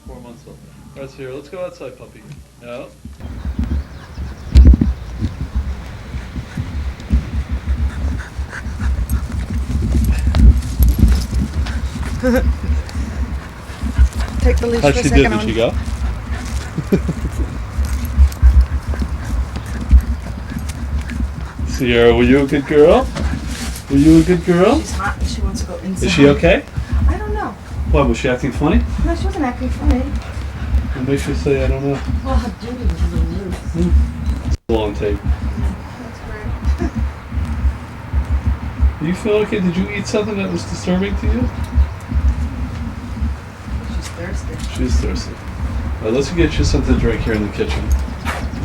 4 months old. All right, so here, let's go outside, puppy. Yeah. Take the leash How'd for a she do? second. Did she go? Sierra, were you a good girl? Were you a good girl? She's hot and she wants to go inside. Is she okay? I don't know. What, was she acting funny? No, she wasn't acting funny. What makes you say I don't know? Well, her duty was a little loose. It's a long tape. That's great. Do you feel okay? Did you eat something that was disturbing to you? She's thirsty. She's thirsty. All right, let's get you something to drink here in the kitchen.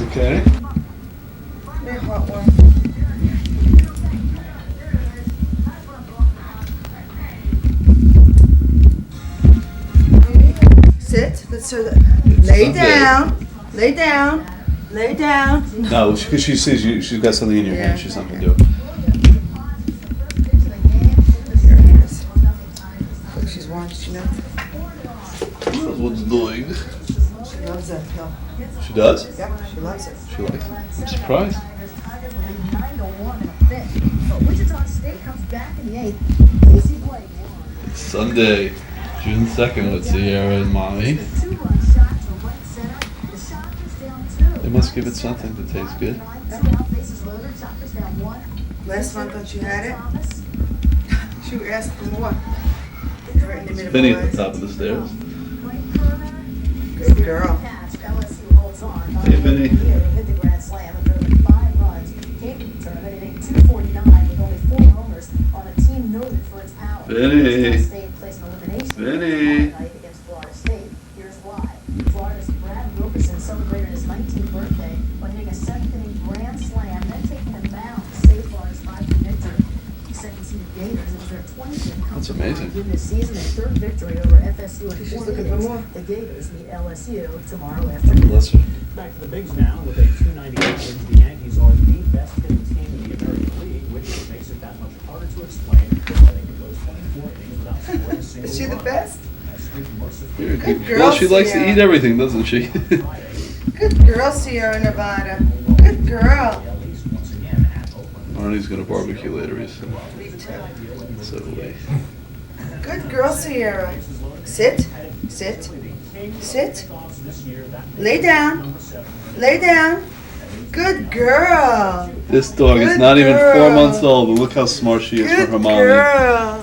Okay? Very hot one. Sit. Let's do that. Lay down. Lay down. Lay down. No, because she sees you. She's got something in your hand. She's not gonna do it. Here it is. Look, she's watched, you know. That's what's doing. She loves that pill. She does? Yeah, she loves it. She likes it. I'm surprised. Sunday, June 2nd with Sierra and Mommy. They must give it something to taste good. Last month when she had it, she asked for more. Right in the middle Vinny of at the top of the stairs. Good girl. Hey, Vinny. Hit the grand slam and drove 5 runs. Came to the tournament hitting .249 with only 4 homers on a team noted for its power. Vinny. State placed an elimination Vinny. night against Florida State. Here's why. Florida's Brad Wilkerson celebrated his 19th birthday by hitting a 7th-inning grand slam, then taking the mound to save Florida's 5-2 victory. Second-seeded Gators, it was their 20th That's amazing. in this season, and 3rd victory over FSU in She's 4 looking for innings. more. The Gators meet LSU tomorrow afternoon. Bless her. Back to the bigs now with a 298 wins. The Yankees are the best hitting team in the American League, which makes it that much harder to explain. They can go 24 innings without scoring a single Is she the run. best? You're a Good girl, well, she likes to Sierra. eat everything, doesn't she? Good girl, Sierra Nevada. Good girl. Arnie's gonna barbecue later, he said. Me too. So wait. Good girl, Sierra. Sit. Sit. Sit. Lay down. Lay down. Good girl. This dog is Good not even 4 girl. months old, but look how smart she is Good for her mommy. girl.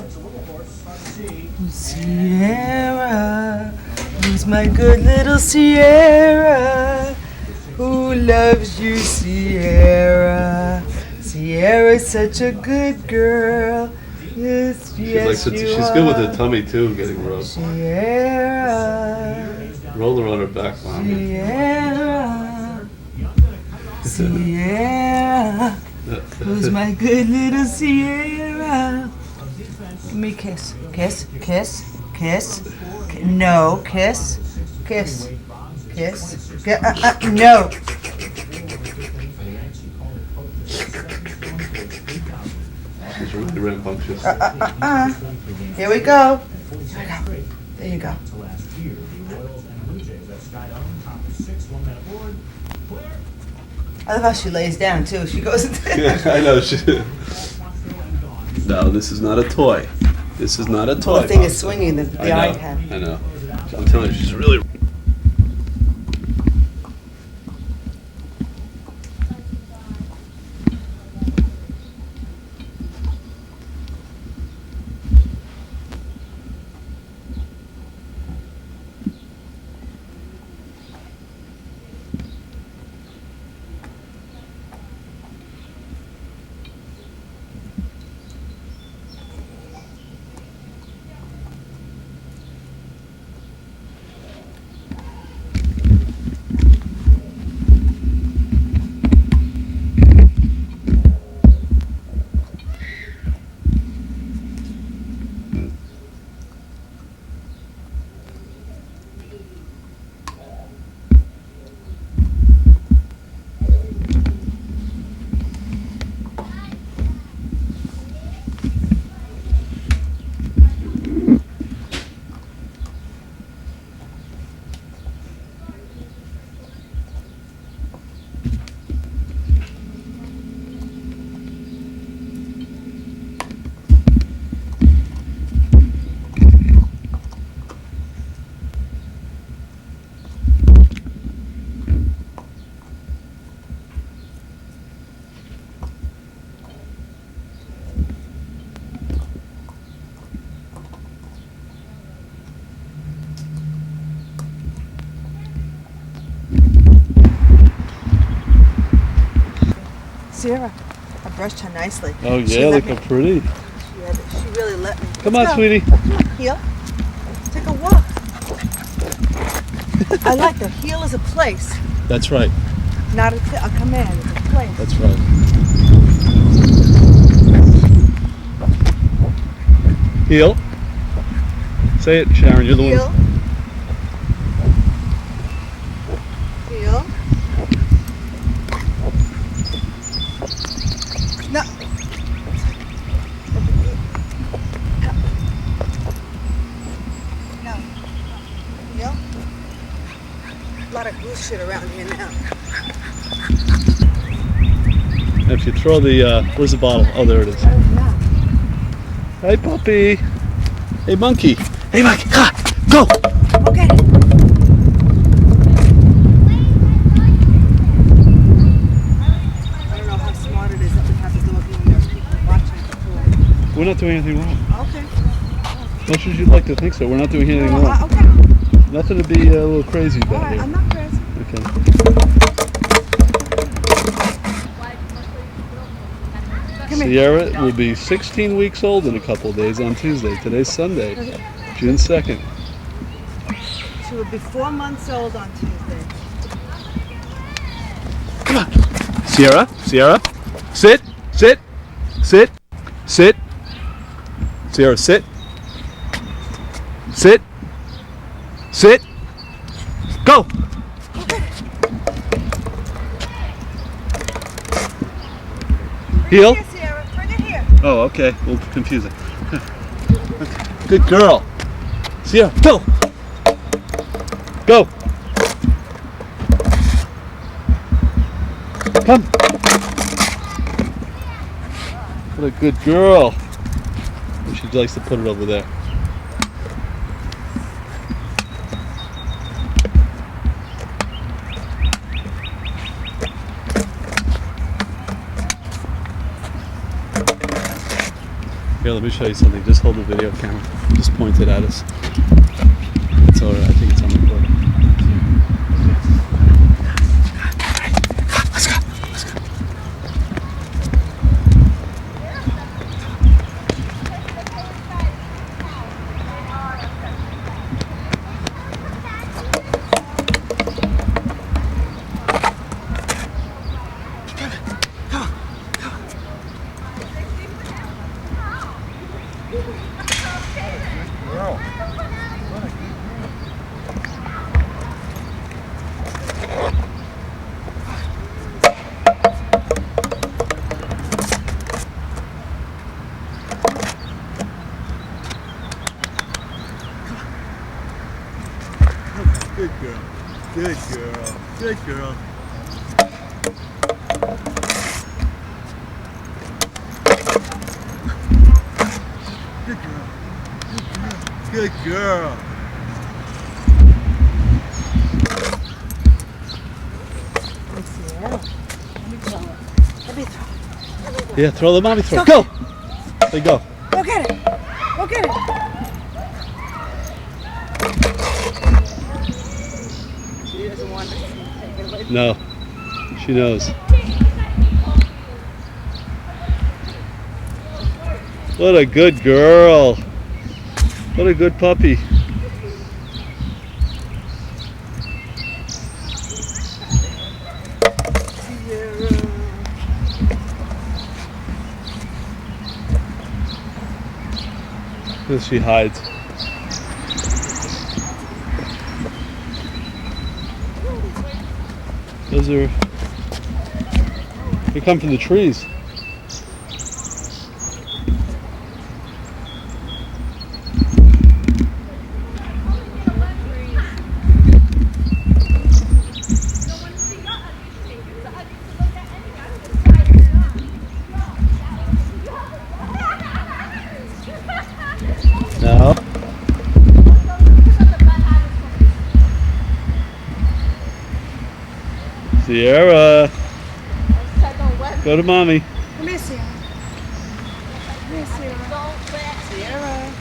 Sierra, who's my good little Sierra? Who loves you, Sierra? Sierra's such a good girl. Yes, yes, you She's are. good with her tummy too, getting rubbed. Sierra, Roll her on her back, mommy. Sierra, Sierra, who's my good little Sierra? Give me a kiss, kiss, kiss, kiss. No, kiss, kiss, kiss. No. She's really rambunctious. Here we go. There you go. I love how she lays down too. She goes. Yeah, I know. No, this is not a toy. This is not a toy. The thing Mom. is swinging the I know, iPad. I know. I'm telling you, she's really. Sierra, I brushed her nicely. Oh She yeah, let look me- how pretty. She really let me. Come Let's on, go. sweetie. Come on, heel. Take a walk. I like that. Heel is a place, That's right. not a command. It's a place. That's right. Heel. Say it, Sharon. You're the Heel. one. Heel. No. No. Heel. A lot of goose shit around here now. If you throw the, where's the bottle? Oh, there it is. Hey, puppy. Hey, monkey. Hey, monkey. Come on. Go. Okay. I don't know how smart it is that we have to do it when there's people watching the pool. We're not doing anything wrong. Okay. Much as you'd like to think so, we're not doing anything No, wrong. okay. Nothing to be a little crazy All about right. here. I'm not crazy. Okay. Come here. Sierra will be 16 weeks old in a couple of days on Tuesday. Today's Sunday, June 2nd. She will be 4 months old on Tuesday. Sierra, Sierra, sit, sit, sit, sit. Sierra, sit, sit, sit, go. Heel. Here, Sierra. Bring it here. Oh, okay. We'll confuse it. Good girl. Sierra, go. Go. Come. What a good girl. She likes to put it over there. Here, let me show you something. Just hold the video camera. Just point it at us. It's alright. I think it's on recording. Let's go. Let's go. Good girl. Good girl. Good girl. Good girl. Good girl. Let me throw. Yeah, throw the mommy throw. Go! There you go. Go get it. Go get it. She doesn't want to take it away. No, she knows. What a good girl. What a good puppy. As she hides. Those are, they come from the trees. No. Sierra, go to mommy. Come here, Sierra. Come here, Sierra. Sierra.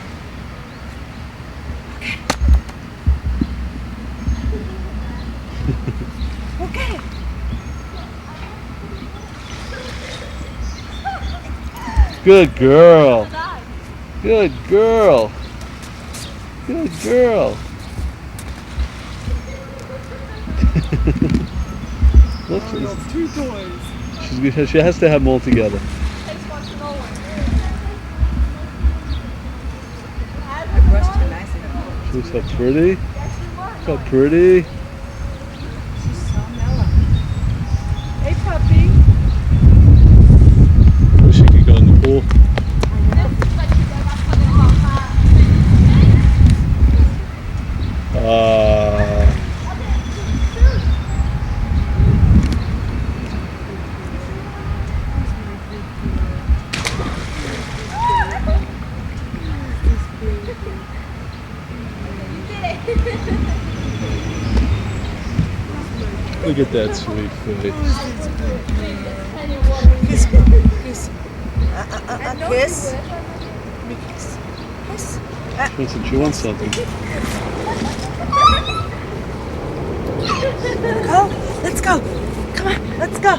Okay. Good girl. Good girl. Good girl. Look, Two toys. she has to have them all together. I brushed her nicely. She's so pretty. So pretty. She's so mellow. Hey, puppy. Wish she could go in the pool. Look at that sweet face. Kiss. Kiss. Listen, she wants something. Let's go. Come on, let's go.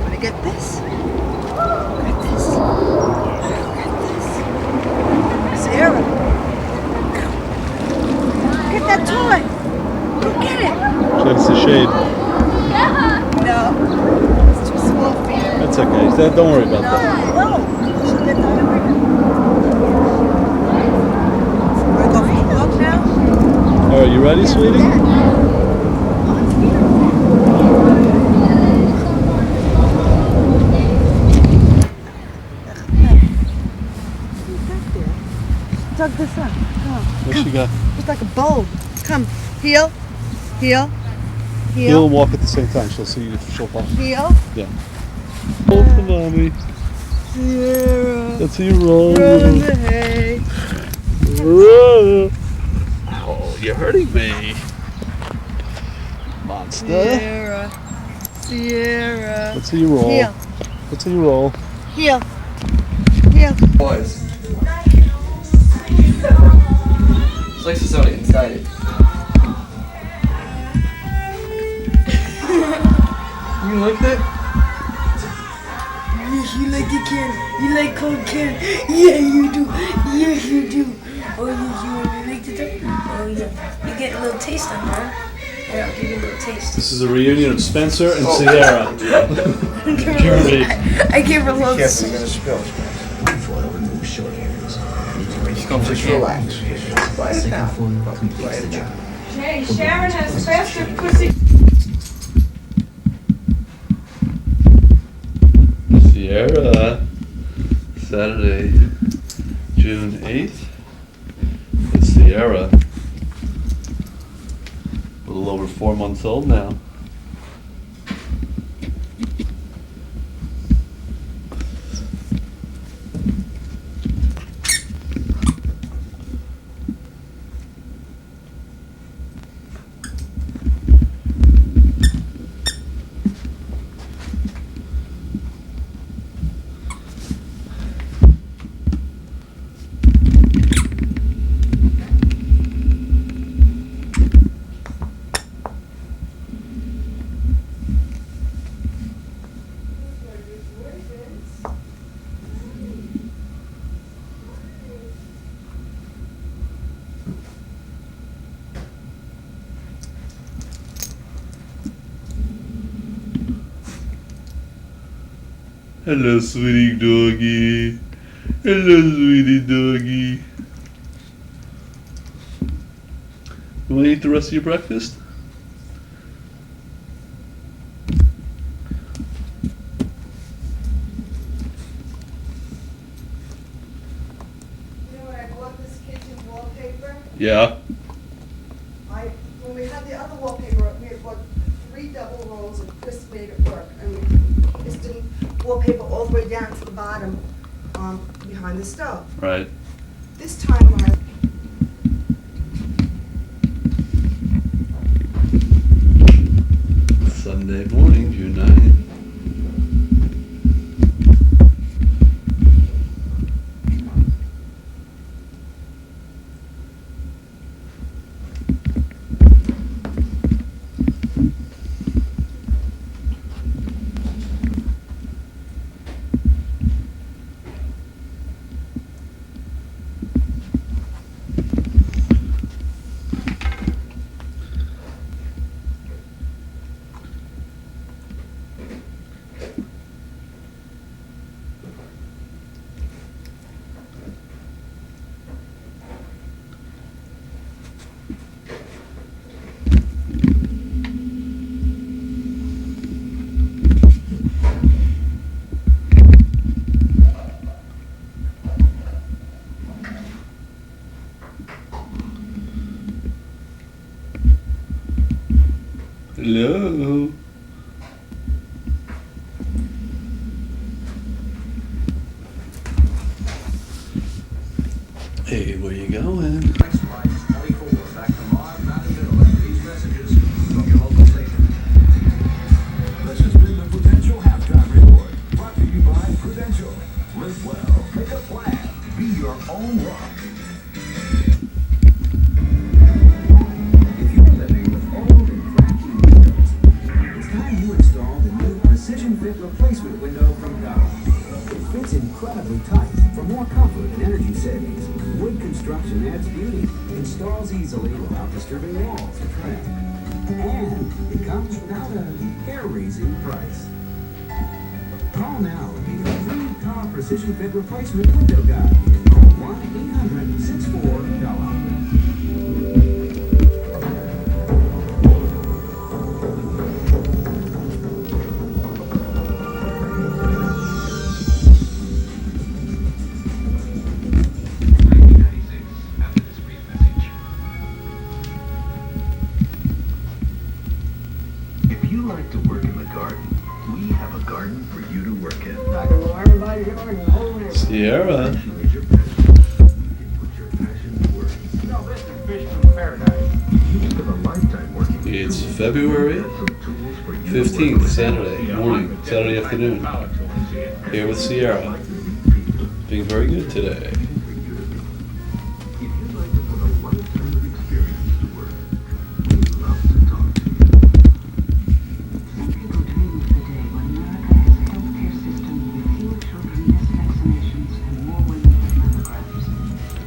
Wanna get this? Get this. Sarah. Get that toy. Go get it. She likes the shade. No. It's too small for you. That's okay. Don't worry about that. No. She'll get hungry. Wanna go for a walk now? Alright, you ready, sweetie? Tug this up. Come on. What she got? It's like a bowl. Come. Heel. Heel and walk at the same time. She'll see you. She'll follow. Heel. Yeah. Hold for mommy. Sierra. That's how you roll. Run in the hay. Roll. Oh, you're hurting me. Monster. Sierra. That's how you roll. Heel. That's how you roll. Heel. Boys. It's like soda inside it. You like that? You like the can. You like cold can. Yeah, you do. Yeah, you do. Oh, you like the Oh, yeah. You get a little taste on there. Yeah, I'll give you a little taste. This is a reunion of Spencer and Sierra. Jeremy. I gave her a little Yes, you're gonna spill. Just relax. Quiet it down. Quiet it down. Hey, Sharon has faster pussy. Sierra. Saturday, June 8th. It's Sierra. A little over 4 months old now. Hello, sweetie doggy. Hello, sweetie doggy. You want to eat the rest of your breakfast? You know when I bought this kitchen wallpaper? Yeah. When we had the other wallpaper, we had bought 3 double rolls and Chris made it work. And it's the wallpaper all the way down to the bottom behind the stove. Right. This time when I Sunday morning, June 9th. Hello. Hey, where you going? Next price 24. Back to Marv, not in the middle. After these messages from your local station. This has been the Prudential Halftime Report. Brought to you by Prudential. Live well. Make a plan. Be your own rock. If you're living with old and cracked windows, it's time you install the new Precision Fit Replacement window from Dow. It fits incredibly tight for more comfort and energy savings. Wood construction adds beauty, installs easily without disturbing walls or trim. And it comes without a hair-raising price. Call now and get your free car Precision Fit Replacement window guide. Call 1-800-64-DOLLAR. If you like to work in the garden, we have a garden for you to work in. Sierra. Is your passion. You can put your passion to work. No, this is Fish from Paradise. You spend a lifetime working. It's February 15th, Saturday morning, Saturday afternoon. Here with Sierra. Being very good today. If you'd like to put a lifetime of experience to work, we love to talk to you. Some people dream of the day when America has a healthcare system with fewer children missed vaccinations and more women with mammograms,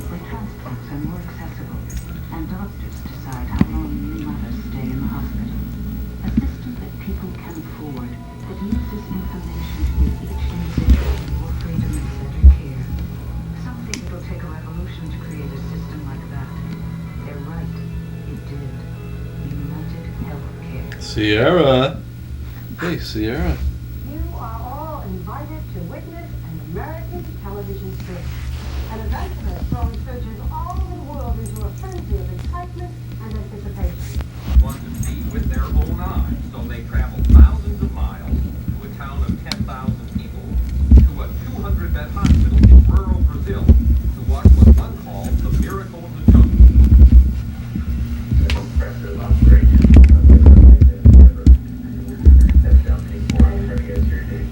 where transports are more accessible, and doctors decide how long new mothers stay in the hospital. A system that people can afford, that uses information to give each individual more freedom and better care. Some think it'll take a revolution to create a system like that. They're right. It did. United Healthcare. Sierra. Hey, Sierra. You are all invited to witness an American television series. An event that has thrown surgeons all over the world into a frenzy of excitement and anticipation. Want to see with their own eyes, so they travel thousands of miles to a town of 10,000 people, to a 200-bed hospital in rural Brazil, to watch what one calls the miracle of the jungle. Impressive operation. Step down, take 400 against your date.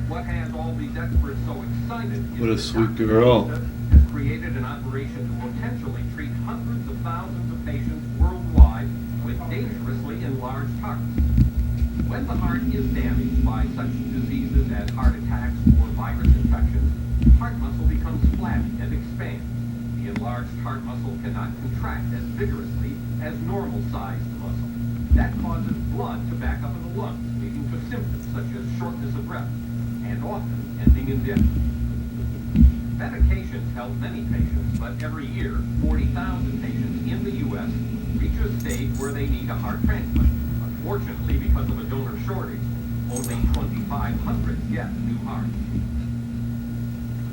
What has all these experts so excited is What a that sweet Dr. girl. Joseph has created an operation to potentially treat hundreds of thousands of patients worldwide with dangerously enlarged hearts. When the heart is damaged by such diseases as heart attacks or virus infections, heart muscle becomes flabby and expands. The enlarged heart muscle cannot contract as vigorously as normal-sized muscle. That causes blood to back up in the lungs, leading to symptoms such as shortness of breath, and often ending in death. Medications help many patients, but every year, 40,000 patients in the U.S. reach a stage where they need a heart transplant. Unfortunately, because of a donor shortage, only 2,500 get a new heart.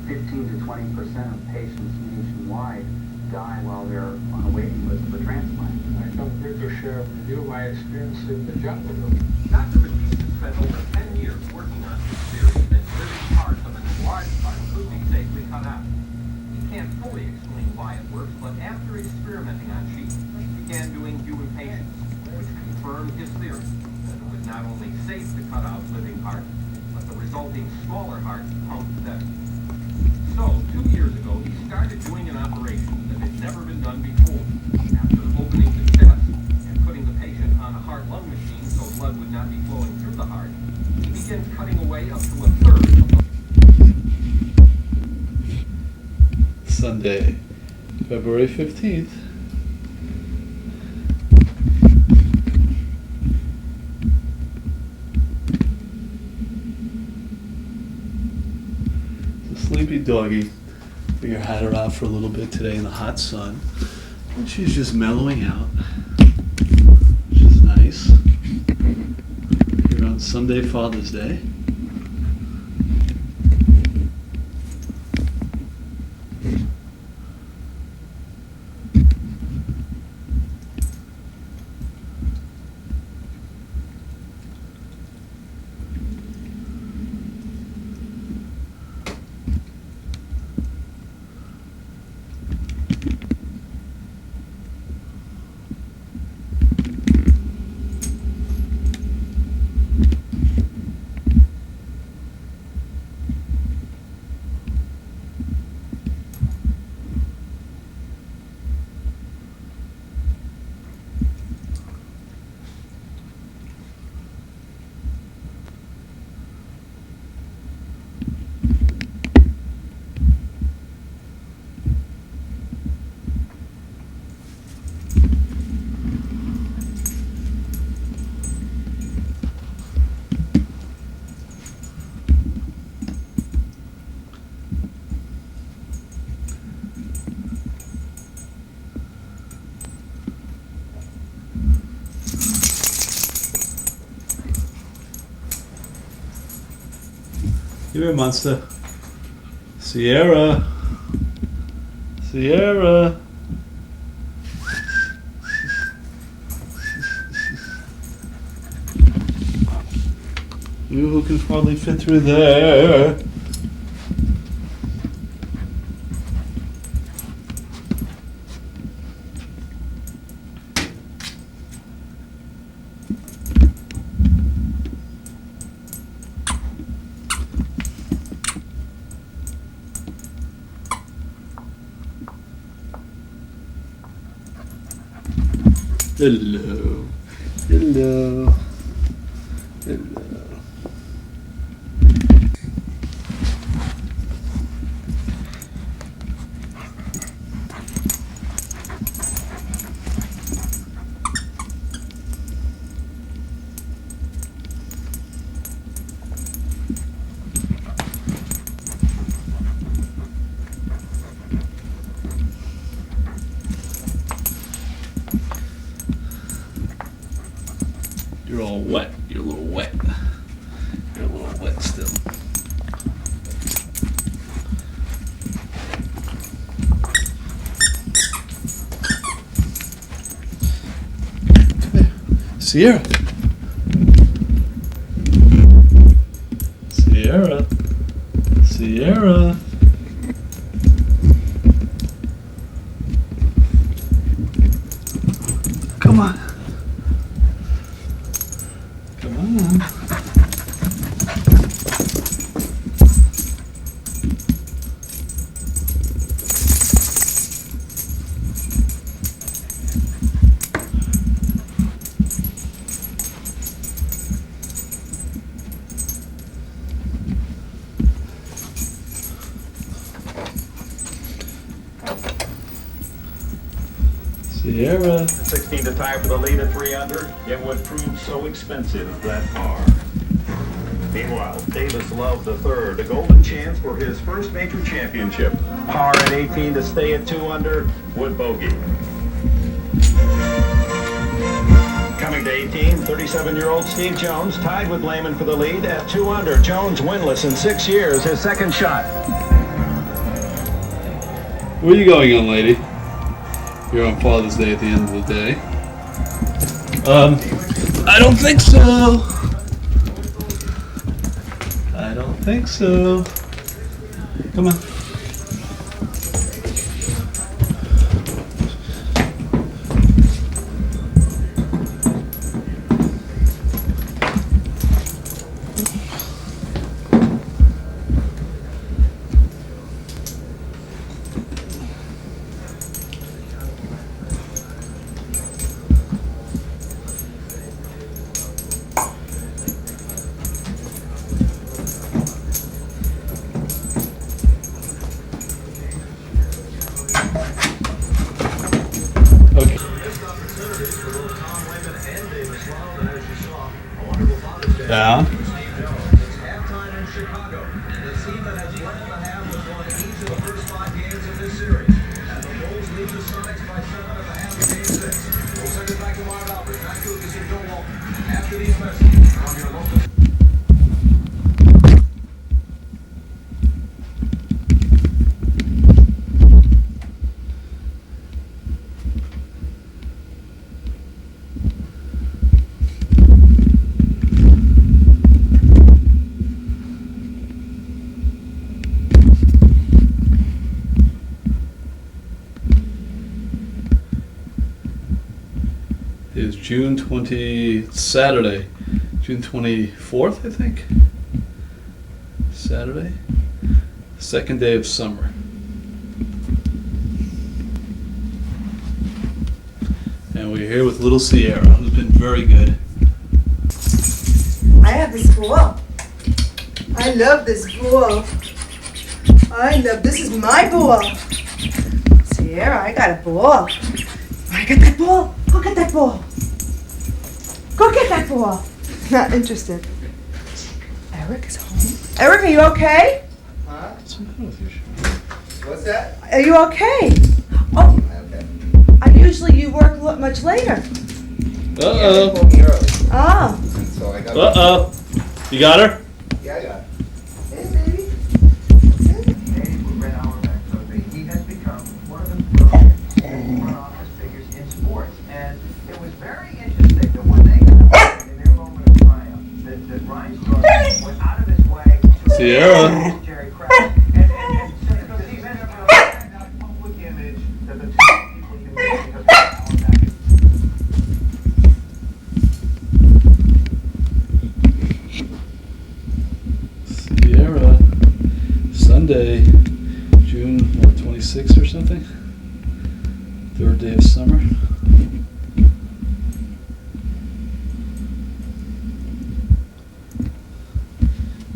15 to 20% of patients nationwide die while they're on a waiting list for transplant. I don't think to share with you my experience in the jungle. Dr. Batista spent over 10 years working on his theory that living parts of an enlarged heart could be safely cut out. He can't fully explain why it works, but after experimenting on sheep, he began doing human patients, which confirmed his theory that it was not only safe to cut out living hearts, but the resulting smaller heart pumped better. So, 2 years ago, he started doing an operation that had never been done before. After opening the chest and putting the patient on a heart-lung machine so blood would not be flowing through the heart, he began cutting away up to a third of the... Sunday, February 15th. Sleepy doggy. Figure had her out for a little bit today in the hot sun. And she's just mellowing out, which is nice. Here on Sunday, Father's Day. Come here, monster. Sierra. Sierra. You who can hardly fit through there. Hello. Hello. Hello. You're all wet. You're a little wet. You're a little wet still. Come here. Sierra. Sierra. Sierra. Come on. Come on. Sierra. 16 to tie for the lead at 3 under. It would prove so expensive, that par. Meanwhile, Davis Love III, a golden chance for his first major championship. Par at 18 to stay at 2 under, would bogey. Coming to 18, 37-year-old Steve Jones tied with Lehman for the lead at 2 under. Jones winless in 6 years, his second shot. Where are you going, young lady? You're on Father's Day at the end of the day. I don't think so. I don't think so. Come on. Yeah. It's halftime in Chicago, and the team that has led the half has won each of the first 5 games of this series. And the Bulls lead the Sonics by 7 at the half of Game 6. We'll send it back to Marv Albert. Back to Lucas and Joe Walton. After these messages from your local... Is June 20, Saturday, June 24th, I think. Saturday, second day of summer. And we're here with little Sierra, who's been very good. I have this ball. I love this ball. This is my ball. Sierra, I got a ball. I got that ball. Go get that ball. Go get that ball. Not interested. Eric is home. Eric, are you okay? Huh? What's the matter with you? What's that? Are you okay? Oh, Okay. usually you work much later. Yeah, Uh-oh. they pulled me early, Oh. and so I got. Uh-oh. You got her? Yeah, I got it. Hey, baby. And it was very interesting that when they got in their moment of triumph, that Reinsdorf went out of his way to Sierra. Jerry Krause and so because he meant to have that public image that the two people can make because of our back. Sierra, Sunday, June 26th or something? Third day of summer.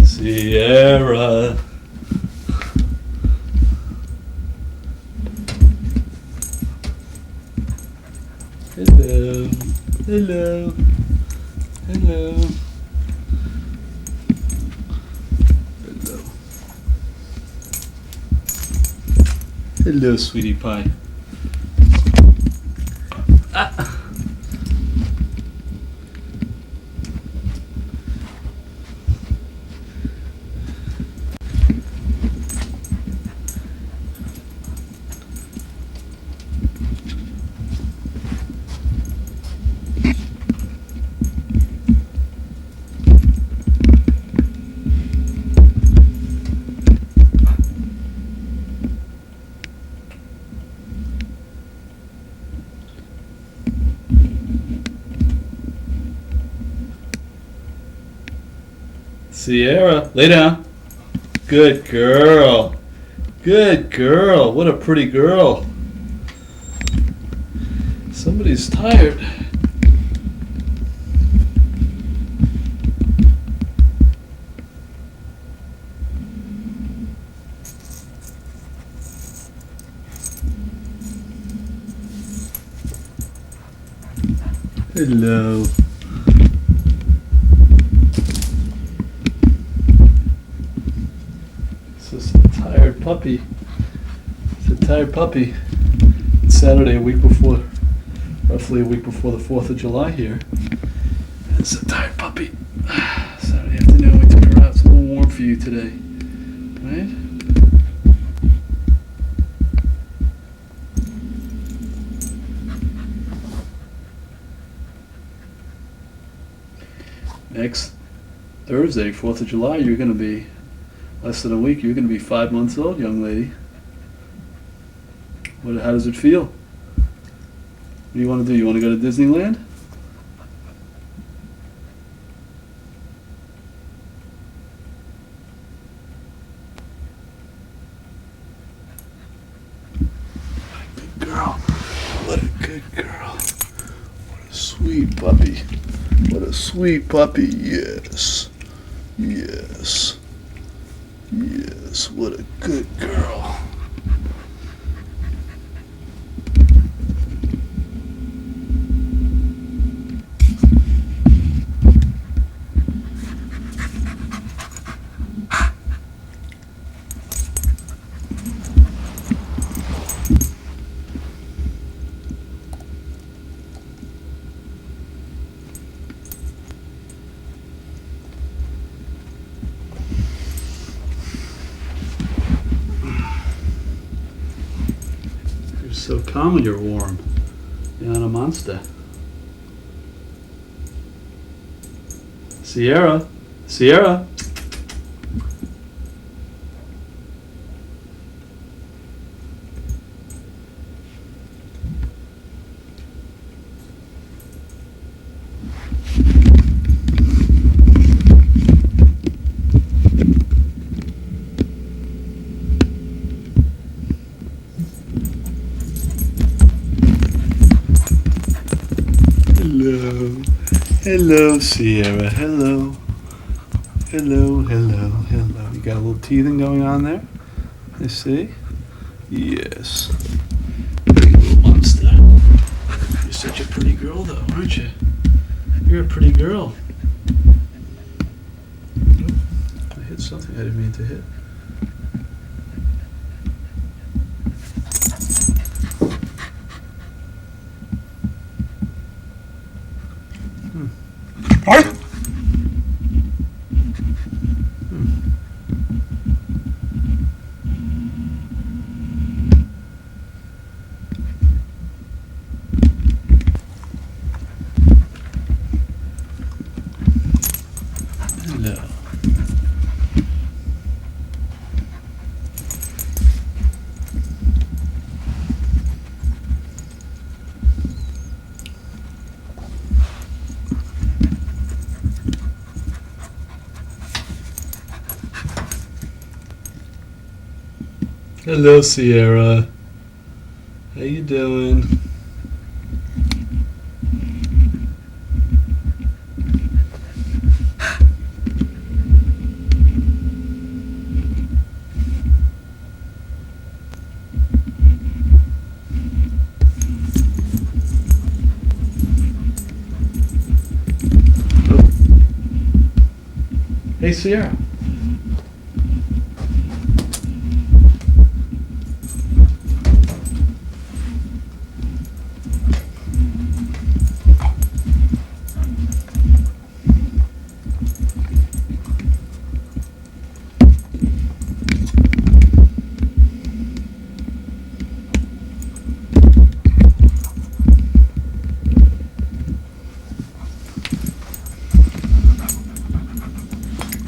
Sierra. Hello. Hello. Hello. Hello. Hello, sweetie pie. Ah. Sierra, lay down. Good girl. Good girl. What a pretty girl. Somebody's tired. Hello. It's a tired puppy. It's a tired puppy. It's Saturday, roughly a week before the 4th of July here. It's a tired puppy. Saturday afternoon, we took her out. It's a little warm for you today, right? Next Thursday, 4th of July, you're going to be less than a week. You're going to be 5 months old, young lady. How does it feel? What do you want to do? You want to go to Disneyland? Good girl. What a good girl. What a sweet puppy. What a sweet puppy. Yes. Yes. Yes. What a good girl. You're so calm when you're warm. You're not a monster. Sierra. Sierra. Hello. Hello, Sierra. Hello. Hello, hello, hello. You got a little teething going on there? I see. Yes. Pretty little monster. You're such a pretty girl, though, aren't you? You're a pretty girl. Oop, I hit something I didn't mean to hit. Hello, Sierra. How you doing? Hey, Sierra.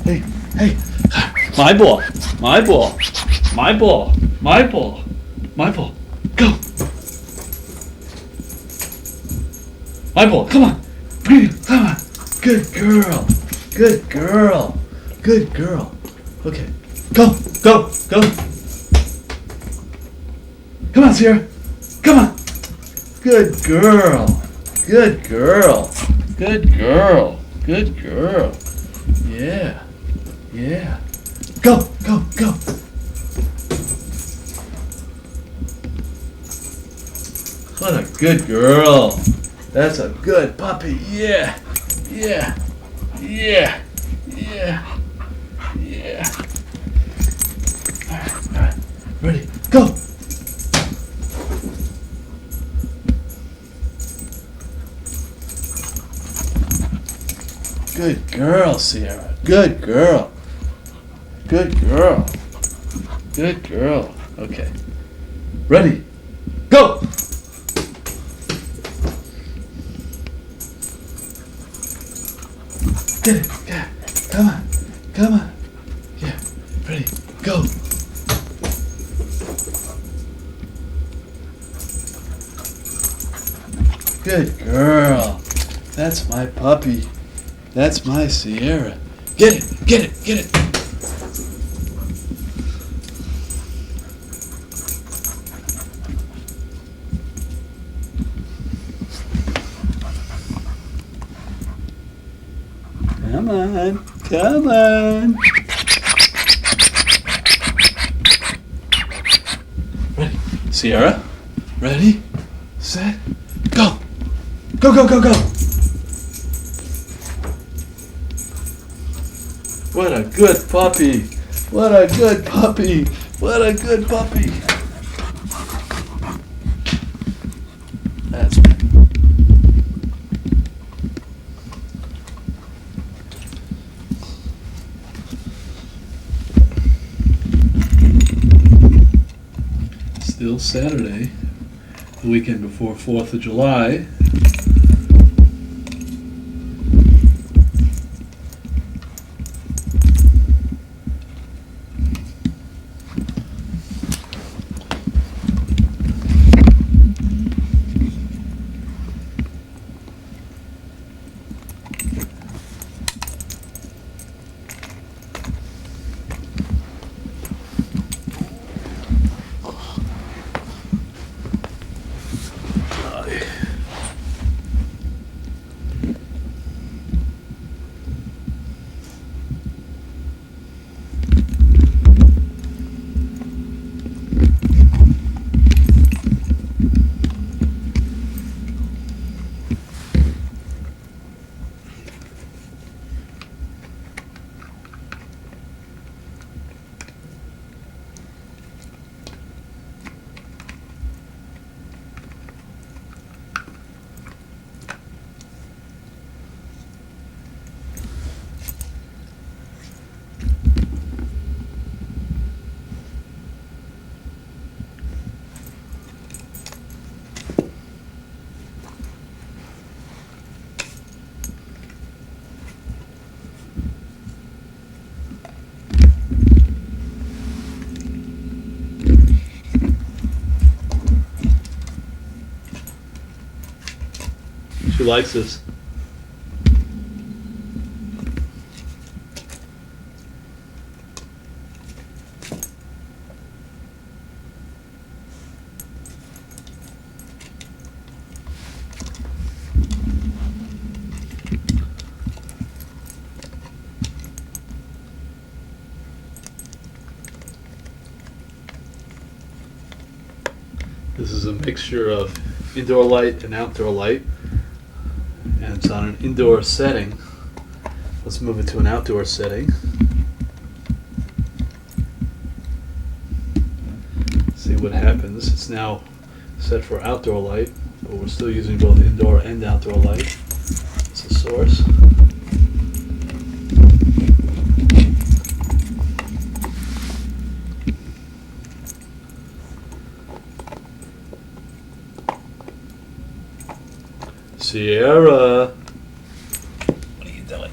Hey, hey, my ball, my ball, my ball, my ball, my ball, go. My ball, come on, come on. Good girl, good girl, good girl. Okay, go, go, go. Come on, Sierra, come on. Good girl, good girl, good girl, good girl. Yeah. Yeah. Go, go, go. What a good girl. That's a good puppy. Yeah. Yeah. Yeah. Yeah. Yeah. All right. Ready. Go. Good girl, Sierra. Good girl. Good girl. Good girl. Okay. Ready. Go! Get it. Yeah. Come on. Come on. Yeah. Ready. Go. Good girl. That's my puppy. That's my Sierra. Get it. Get it. Get it. Come on, come on. Ready, Sierra? Ready, set, go. Go, go, go, go. What a good puppy. What a good puppy. What a good puppy. That's still Saturday, the weekend before 4th of July. She likes this. is a mixture of indoor light and outdoor light, and it's on an indoor setting. Let's move it to an outdoor setting. See what happens. It's now set for outdoor light, but we're still using both indoor and outdoor light as a source. Sierra, what are you doing?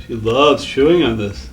She loves chewing on this.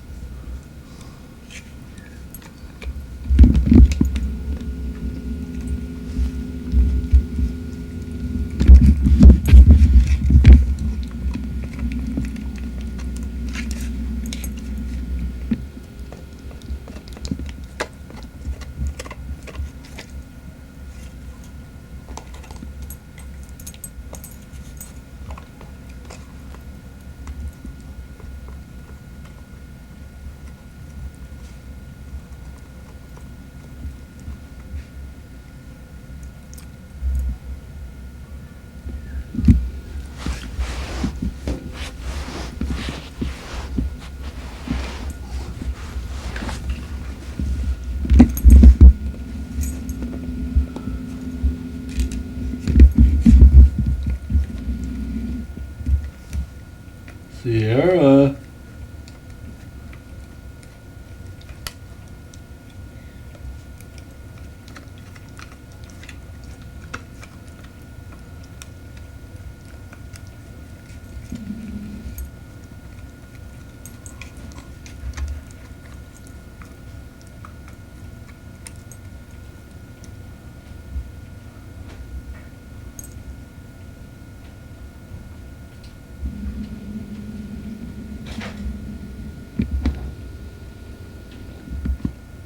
Sierra.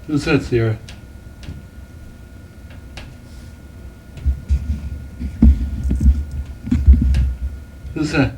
Who's that, Sierra? Who's that?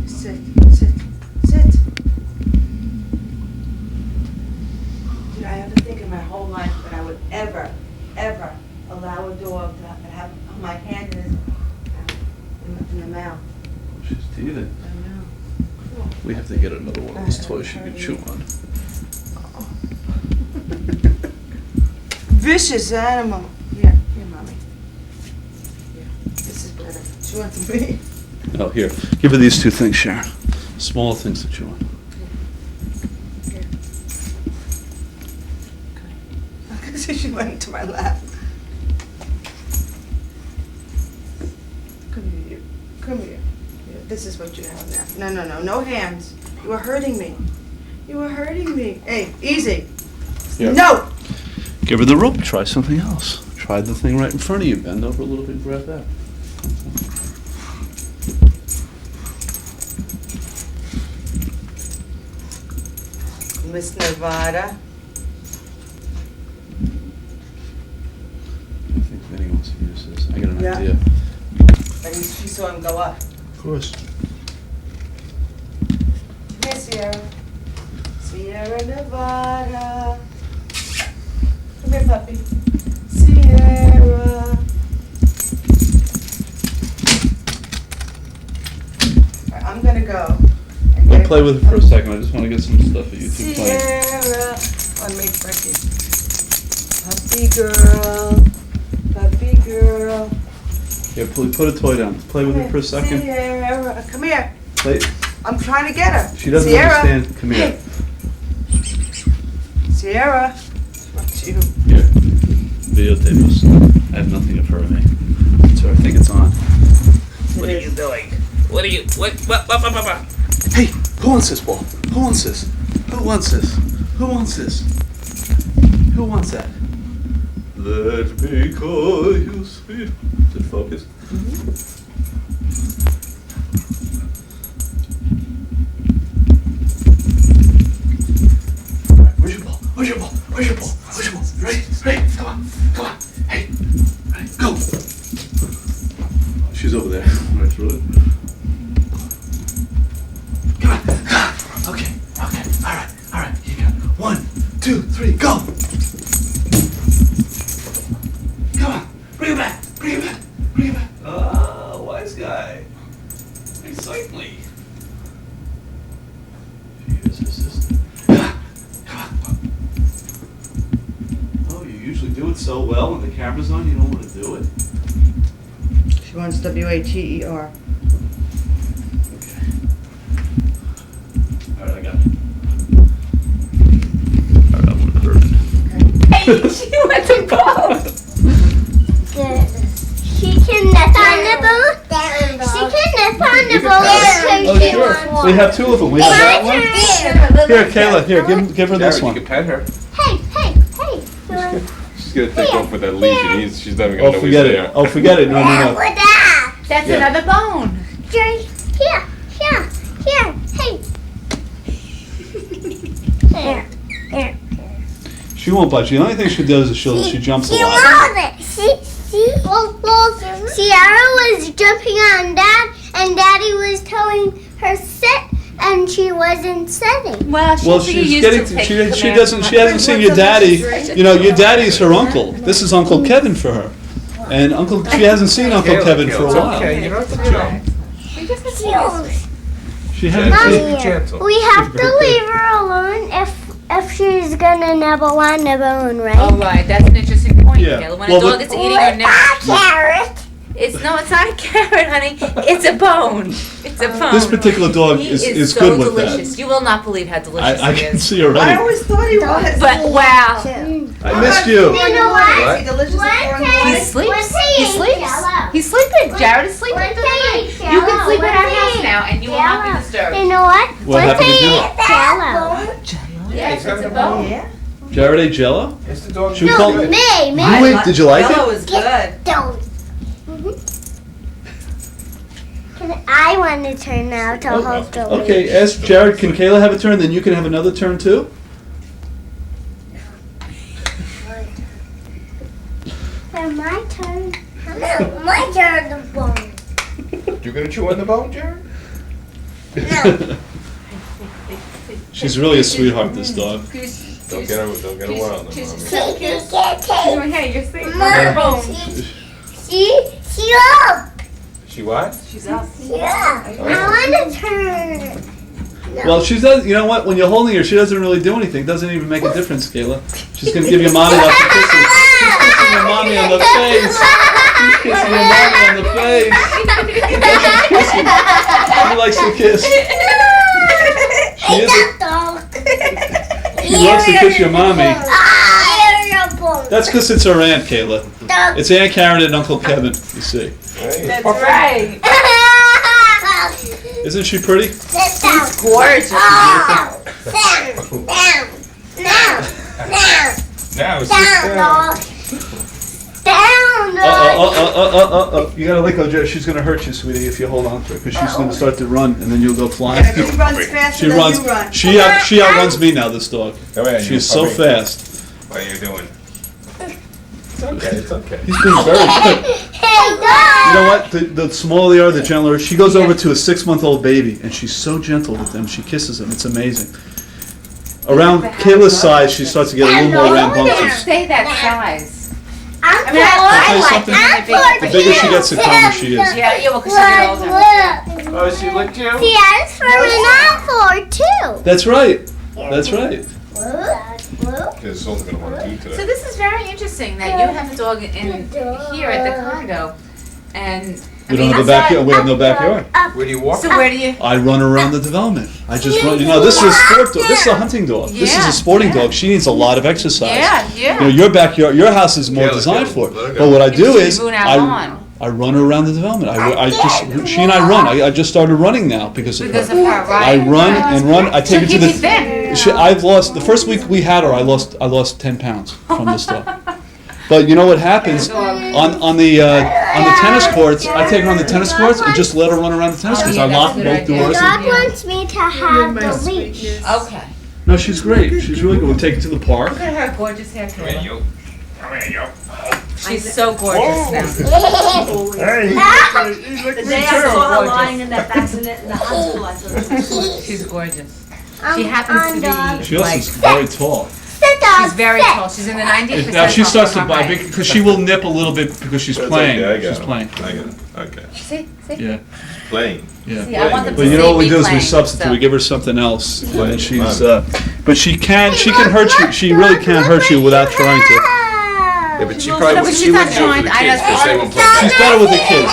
Sit, sit, sit. Did I ever think in my whole life that I would ever allow a dog to have my hand in the mouth? She's teething. I know. We have to get another one of those toys she can chew on. Vicious animal. Here, mommy. Here, this is better. She wants to be. Oh, here. Give her these two things, Sharon. Small things to chew on. Here. Okay. See, she went into my lap. Come here, you. Come here. Here, this is what you have now. No. No hands. You are hurting me. You are hurting me. Hey, easy. Here. No! Give her the rope. Try something else. Try the thing right in front of you. Bend over a little bit and grab that. Miss Nevada. Vinny wants to use this. I got an Yeah. idea. And she saw him go up. Of course. Come here, Sierra. Sierra Nevada. Come here, puppy. Sierra. Alright, I'm gonna go. And I'll get play with it for a second. I just want to get some stuff that you two playing. Sierra. On me, Frankie. Puppy girl. Puppy girl. Yeah, put a toy down. Play with it for a second. Sierra. Come here. Play. I'm trying to get her. She doesn't Sierra. understand. Come here. Sierra. What's you? Here. Videotape us. I have nothing of her in me. So I think it's on. What are you doing? What are you? What? Hey, who wants this ball? Who wants this? Who wants this? Who wants this? Who wants that? Let me call you sweet. Is it focused? Alright, where's your ball? Where's your ball? Where's your ball? Where's your ball? Ready? Ready? Come on. Come on. Hey. Ready? Go. She's over there. Right through it. Come on. Okay. Okay. Alright. Alright. You got 1, 2, 3, go. Come on. Bring it back. Bring it back. Bring it back. Ah, wise guy. Excite me. She is assistant. Come on. Come on. Oh, you usually do it so well when the camera's on, you don't want to do it? She wants WATER. Okay. Alright, I got it. Alright, I'm gonna curve it. Hey, she wants to go. She can nip on the boat. She can nip on the boat. Oh, sure. We have two of them. We have that one. Here, Kayla, here, give her this Jared, one. you can pet her. Hey, hey, hey. She's gonna take off with that leash and she's never gonna Oh, know he's forget there. it. Oh, forget it. No, no, no. That's Yeah. another bone. Here, here, here. Hey. Here. She won't bite you. The only thing she does is she jumps a She lot. loves it. Well, Sierra was jumping on Dad, and Daddy was telling her sit, and she wasn't sitting. Well, she's getting. She doesn't. She hasn't seen your daddy. You know, your daddy's her uncle. This is Uncle Kevin for her, and She hasn't seen Uncle Kevin for a while. Okay, you don't have to jump. She hasn't seen. We have to leave her alone if she's gonna nibble on the bone, right? All right, that's an interesting point, Yeah. Kayla. When Well, a dog is eating or nibbling, Carrot. it's not a carrot, honey. It's a bone. It's a bone. This particular dog He is so good with delicious. You will not believe how delicious I he can is. see already. I always thought he was. But wow, I missed you. You know what? What? Is he delicious One before in the time- morning? he sleeps. Let's say He it's sleeps. yellow. He's sleeping. Jared is sleeping Let's through the say night. it's You can yellow. sleep in our Let's house say now, and you will not be disturbed. You know what? What Let's happened to say Jello? it's yellow. Yes, He's it's a having a bone. Yeah. Jared ate Jello? It's the dog. Should we No, call? me. You ate? Did you like it? Yellow is good. Don't. I want to turn now to hold the lead. Okay, ask Jared. Can Kayla have a turn? Then you can have another turn too. Now my turn. No, my turn the bone. You gonna chew on the bone, Jared? No. She's really a sweetheart, this dog. Don't get her wild, mommy. She can get taste. Hey, you're sleeping. Mom, she up. She what? She's up. Yeah. I want to turn. Well, she does. You know what? When you're holding her, she doesn't really do anything. It doesn't even make a difference, Kayla. She's gonna give your mommy lots of kisses. She's kissing your mommy on the face. She's kissing your mommy on the face. She's kissing. She likes to kiss. She is. She loves to kiss your mommy. That's because it's her aunt, Kayla. It's Aunt Karen and Uncle Kevin. You see. Hey. That's right. Isn't she pretty? She's gorgeous. Now she's down. You gotta let go, Joe. She's gonna hurt you, sweetie, if you hold on to her, because she's gonna start to run, and then you'll go flying. She runs faster She than runs. you run. She outruns me now. This dog. Come here, you She's so puppy. fast. What are you doing? It's okay. It's okay. He's been very good. You know what? The smaller they are, the gentler. She goes over to a 6-month-old baby, and she's so gentle with them. She kisses them. It's amazing. Around Kayla's size, she starts to get a little more rambunctious. Say that size. I'll tell you something. The bigger she gets, the calmer she is. Yeah, well, because she gets older. Oh, she licked you? See, I was for an too. That's right. That's right. Because someone's going to want to do today. So this is very interesting that you have a dog in here at the condo, and We don't have a backyard. We have no backyard. Where do you walk? So where do you? I run around the development. I just run. You know, this is a sport dog. This is a hunting dog. This is a sporting dog. She needs a lot of exercise. Yeah, yeah. You know, your backyard, your house is more designed for it. But what I do is, I run her around the development. She and I run. I just started running now because of her. Because of her, right? I run and run. I take her to keep you thin. I've lost the first week we had her. I lost 10 pounds from this dog. But you know what happens on the tennis courts? I take her on the tennis courts and just let her run around the tennis courts. I lock both doors. God wants me to have the leash. Okay. No, she's great. She's really good. We'll take her to the park. Look at her gorgeous hair. Come here, you. Come here, you. She's so gorgeous now. Hey, The day I saw her lying in that accident in the hospital, I thought she was gorgeous. She's gorgeous. She happens to be She also is very tall. She's very tall. She's in the 90th. Now she starts to bite because she will nip a little bit because she's playing. Okay, I got She's it. playing. I got it. Okay. See? Yeah. Playing. Yeah. See, I want them But to you know see what we me do is we playing, substitute. so. We give her something else, Right. and she's. But she can hurt you. She really can't hurt you without trying to. Yeah, but she probably No, but she's not wouldn't do it for joined. the I kids know. because they won't play. She's better with the kids.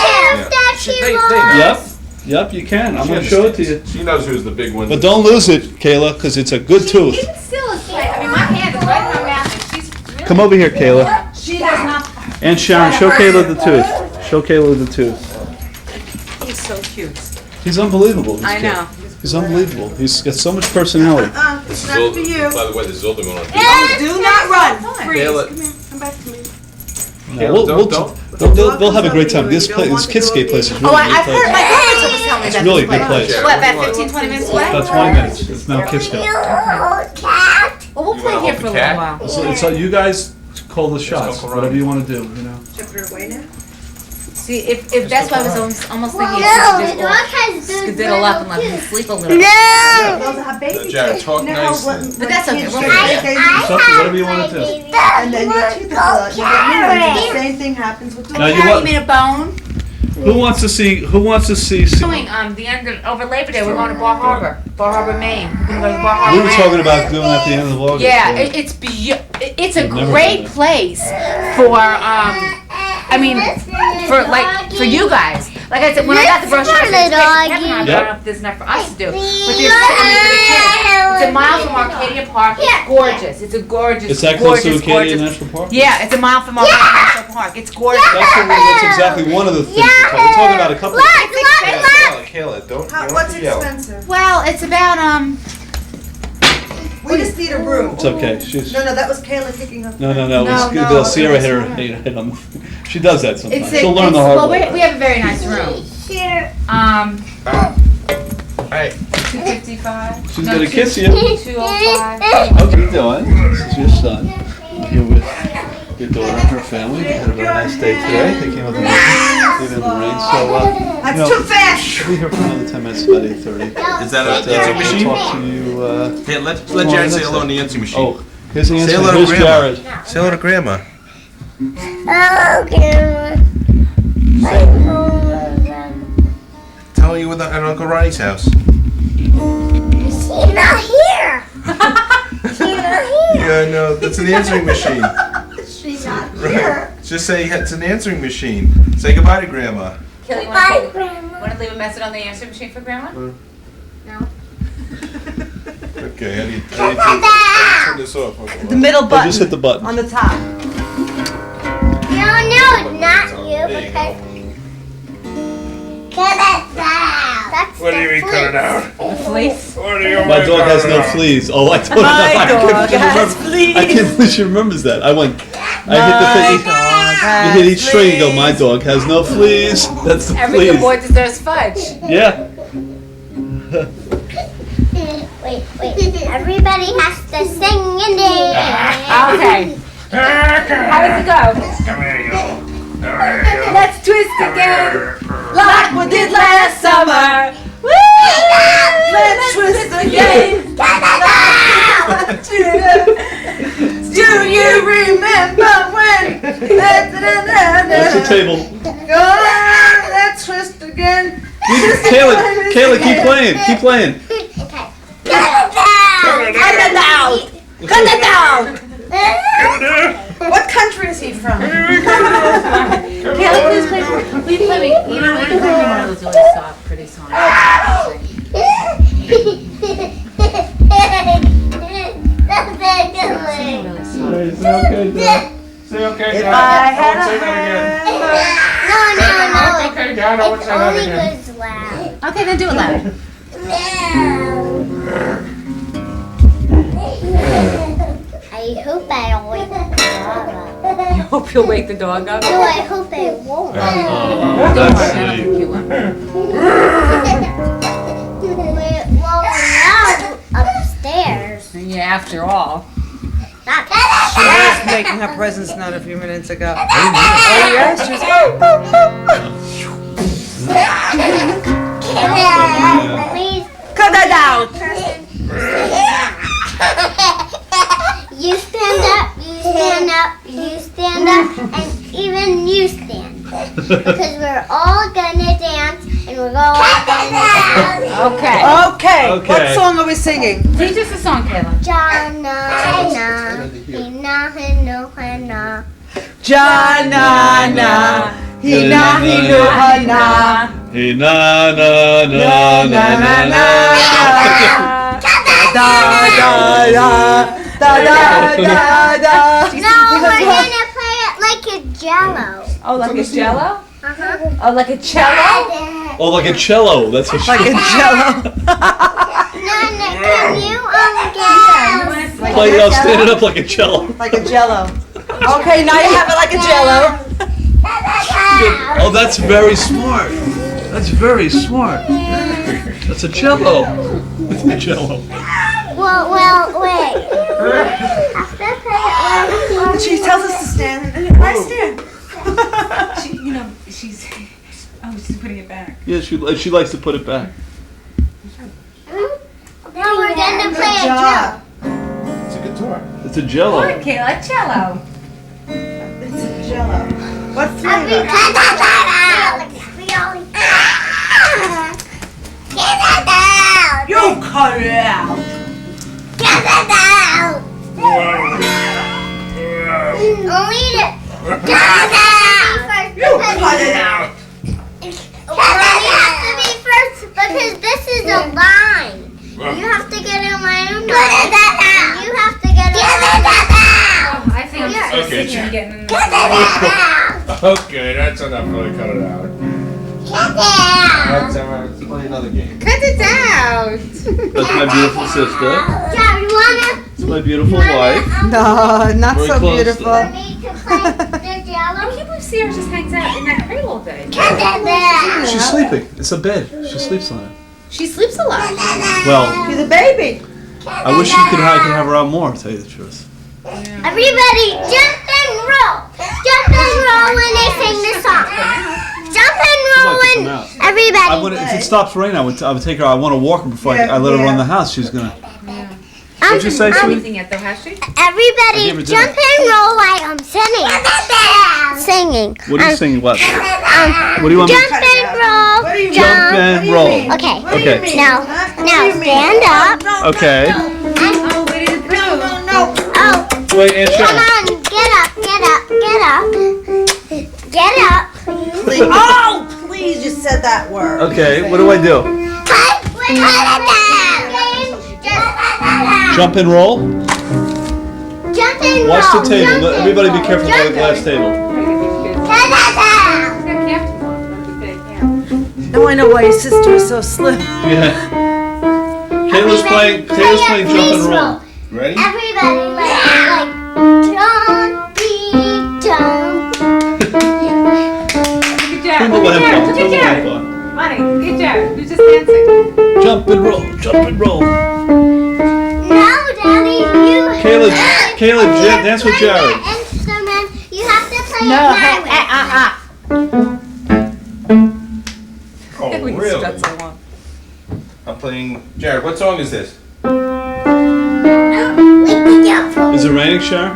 They know. Yep, you can. I'm She going to show it to you. She knows who's the big one. But don't lose it, Kayla, because it's a good tooth. Even still is play. I mean, my hand is right in her mouth, and she's really. Come over here, Kayla. She does not. And Sharon, show Kayla the tooth. Show Kayla the tooth. He's so cute. He's unbelievable. This I kid. know. He's unbelievable. He's got so much personality. This is Not all, for you. by the way, this is all they're going on. Do not run. Freeze. Kayla. Come here. Come back to me. No, they'll have a great time. This Kidscape place is really Oh, a good I've heard my place. grandmother was telling me It's that. really a this good place. What, about 15, 20 minutes away? About 20 minutes. It's now Kidscape. Well, we'll play here for a little while. It's you guys call the shots. Whatever you want to do, you know. Should I put her away now? See, if that's why I was almost thinking No, if the we dog should has just good skedaddle up and let him sleep a little. No. Those are baby Jared, teeth. talk You know how nicely. when But that's okay, kids we'll get fix it. big, It's up to whatever you want to do. and then your teeth are blood. You get new ones, and the same thing happens with the Now you Carrie want- made a bone. Who wants to see? Doing the end of over Labor Day. We're going to Bar Harbor, Maine. We're going to go to Bar Harbor. We were Maine. talking about doing that at the end of August. Yeah, yeah. it's a I've never great done place for I mean for you guys. Like I said, when I got the brochure, I said, This it's is great for Kevin and I, but I don't know if there's enough for us to do. But there's, I mean, for the kids, it's a mile from Arcadia Park. It's gorgeous. It's a gorgeous, It's that close to gorgeous, Acadia gorgeous. National Park? Yeah, it's a mile from Arcadia National Park. It's gorgeous. That's exactly one of the things we're talking about. A couple. Kayla, don't. What's expensive? Well, it's about We just need a room. It's okay. She's No, that was Kayla kicking her. no. No, They'll see her it hit was hit him. She does that sometimes. it's She'll learn the hard well, way. we have a very nice room. Hey. 255. She's gonna kiss you. 205. How you doing? This is your son. Here with your daughter and her family. They had a very nice day today. They came up in the rain. So, That's too fast. we'll be here for another 10 minutes, about 8:30. Is that an We'll answering machine? talk to you. Hey, let Jared say hello in the answering machine. Oh, here's the answer. Say hello to Here's Grandma. Jared. Say hello to Grandma. Tell her you were at Uncle Ronnie's house. She's not here. She's not here. Yeah, no, that's an answering machine. She's not Right. here. Just say it's an answering machine. Say goodbye to Grandma. Kelly, you Bye, want Grandma. to leave a message on the answering machine for Grandma? Okay, how do you turn this off? Okay, The middle Oh, button. just hit the button. On the top. No, not you, There you because go. cut it out. That's What do you mean cut it out? Fleece. What do you My mean dog cut has it no out? fleas. Oh, I told her. My I can't dog believe she has remembers- fleas. I can't believe she remembers that. I went. I hit the thing. You hit each string and go. My dog has no fleas. That's the Every good fleas. boy deserves fudge. Yeah. Wait. Everybody has to sing and dance. Okay. How does it go? Come here, you. Let's twist again, like we did last summer. Woo! Let's twist again. Do you remember when? That's the table. Let's twist again. Kayla, keep playing. Keep playing. Cut it down. What country is he from? Kayla, please play. Will you play me? You know, we can play me one of those really soft, pretty songs. Say okay, If Dad. I had Don't say a that again. Okay, Dad, I won't say that again. Okay, then do it loud. I hope I don't wake the dog up. You hope you'll wake the dog up. No, I hope I won't. That's sweet. Well, now upstairs. Yeah, after all. She was making her presence known a few minutes ago. Oh yes, she's. Please Cut that down. You stand up, you stand up, you stand up, and even you stand. Because we're all gonna dance, and we're all gonna dance. Okay. Okay. Okay. What song are we singing? Teach us a song, Kayla. Jana, hina, hino, hina. Jana, na, hina, hino, hana. Hey, na na na na na na. Da da da da da da da. No, we're gonna play it like a jello. Oh, like a jello? Uh-huh. Oh, like a cello? Oh, like a cello. That's what she Like a jello. Nana, can you get Play it out, stand it up like a cello. Like a jello. Okay, now you have it like a jello. Oh, that's very smart. That's very smart. That's a cello. It's a cello. Well, wait. Have to play it like She tells us to stand, and I stand. She's putting it back. Yeah, she likes to put it back. Now we're gonna play a jello. It's a guitar. It's a jello. Come on, Kayla, cello. It's a jello. What We flavor? cut that out. Get it out. You cut it out. Get it out. Only the get it out. You cut it out. Only has to be first because this is a line. You have to get in line. You have to get in line. Oh, I think I'm just Okay, sitting here Jack. getting in Get it this. out. Okay, that's enough. Really cut it out. Get it out. Let's play another game. Cut it out. That's my beautiful sister. Dad, you wanna? It's my beautiful wife. No, not Very so close beautiful. For me to play the I jello? can't believe Sierra just hangs out in that cradle all day. Get it out. She's sleeping. It's a bed. She sleeps on it. She sleeps a lot. Well, She's a baby. I wish I could have her out more, to tell you the truth. Everybody jump and roll. Jump and roll when they sing this song. Jump and roll She'd like to when come out. everybody. I would, if it stops raining, I would take her. I want to walk her before I let her run the house. She's gonna. What'd you say, sweetie? Anything yet though, has she? I gave Everybody her jump dinner. and roll while I'm singing. Singing. What are you singing? What? What do you want me Jump and roll. What do you Jump and roll. Okay. Okay. Now stand up. Okay. And, Oh, where did it go? oh, Wait, Aunt come Sharon. on, get up, get up, get up. Get up. Please. Oh, please, you said that word. Okay. What do I do? Cut it down. Jump and roll. Jump and roll. Watch the table. Jump and Everybody be roll. careful by the Jump glass and- table. Cut it down. Now I know why your sister is so slim. Yeah. Kayla's playing jump and roll. Ready? Everybody like jumpy jump. Good job. Bring the lamp on. Good Bring the job. lamp on. Money, good job. You're just dancing. Jump and roll. Jump and roll. No, Daddy, you. Kayla, dance with Jared. And play No, it my way. Oh, We really? got so long. I'm playing. Jared, what song is this? Is it raining, Sharon?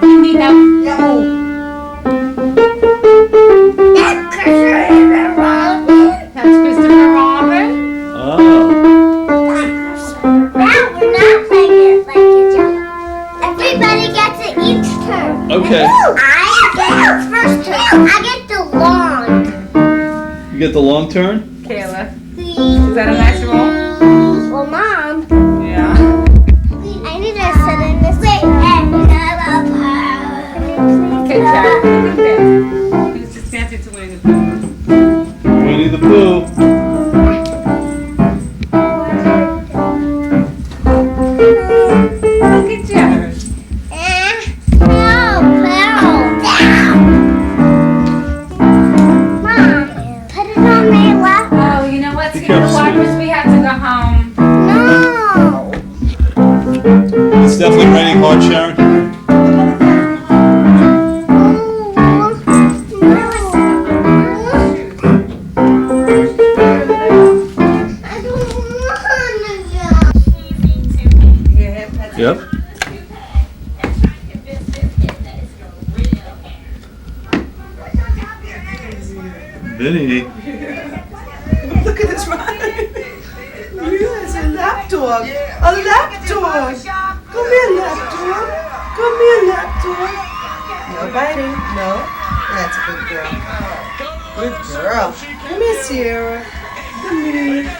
That's Christopher Robin. That's Christopher Robin. Oh. Now we're not playing it like each other. Everybody gets it each turn. Okay. I get the first turn. I get the long. You get the long turn? Kayla. Is that a nice roll? Well, Mom, Yeah. I need to sit in this way. Okay, Jared. Look at that. He was just dancing to Winnie the Pooh. Winnie the Pooh. Look at Jared. Mom, put it on my lap. Oh, you know what's Be gonna careful, watch us? We have to go home. No. It's definitely raining hard, Sharon. Yep. Vinny. Look at this ride. Yes, a lap dog. A lap dog. Come here, lap dog. Come here, lap dog. No biting. No. That's a good girl. Good girl. Come here, Sierra. Come here.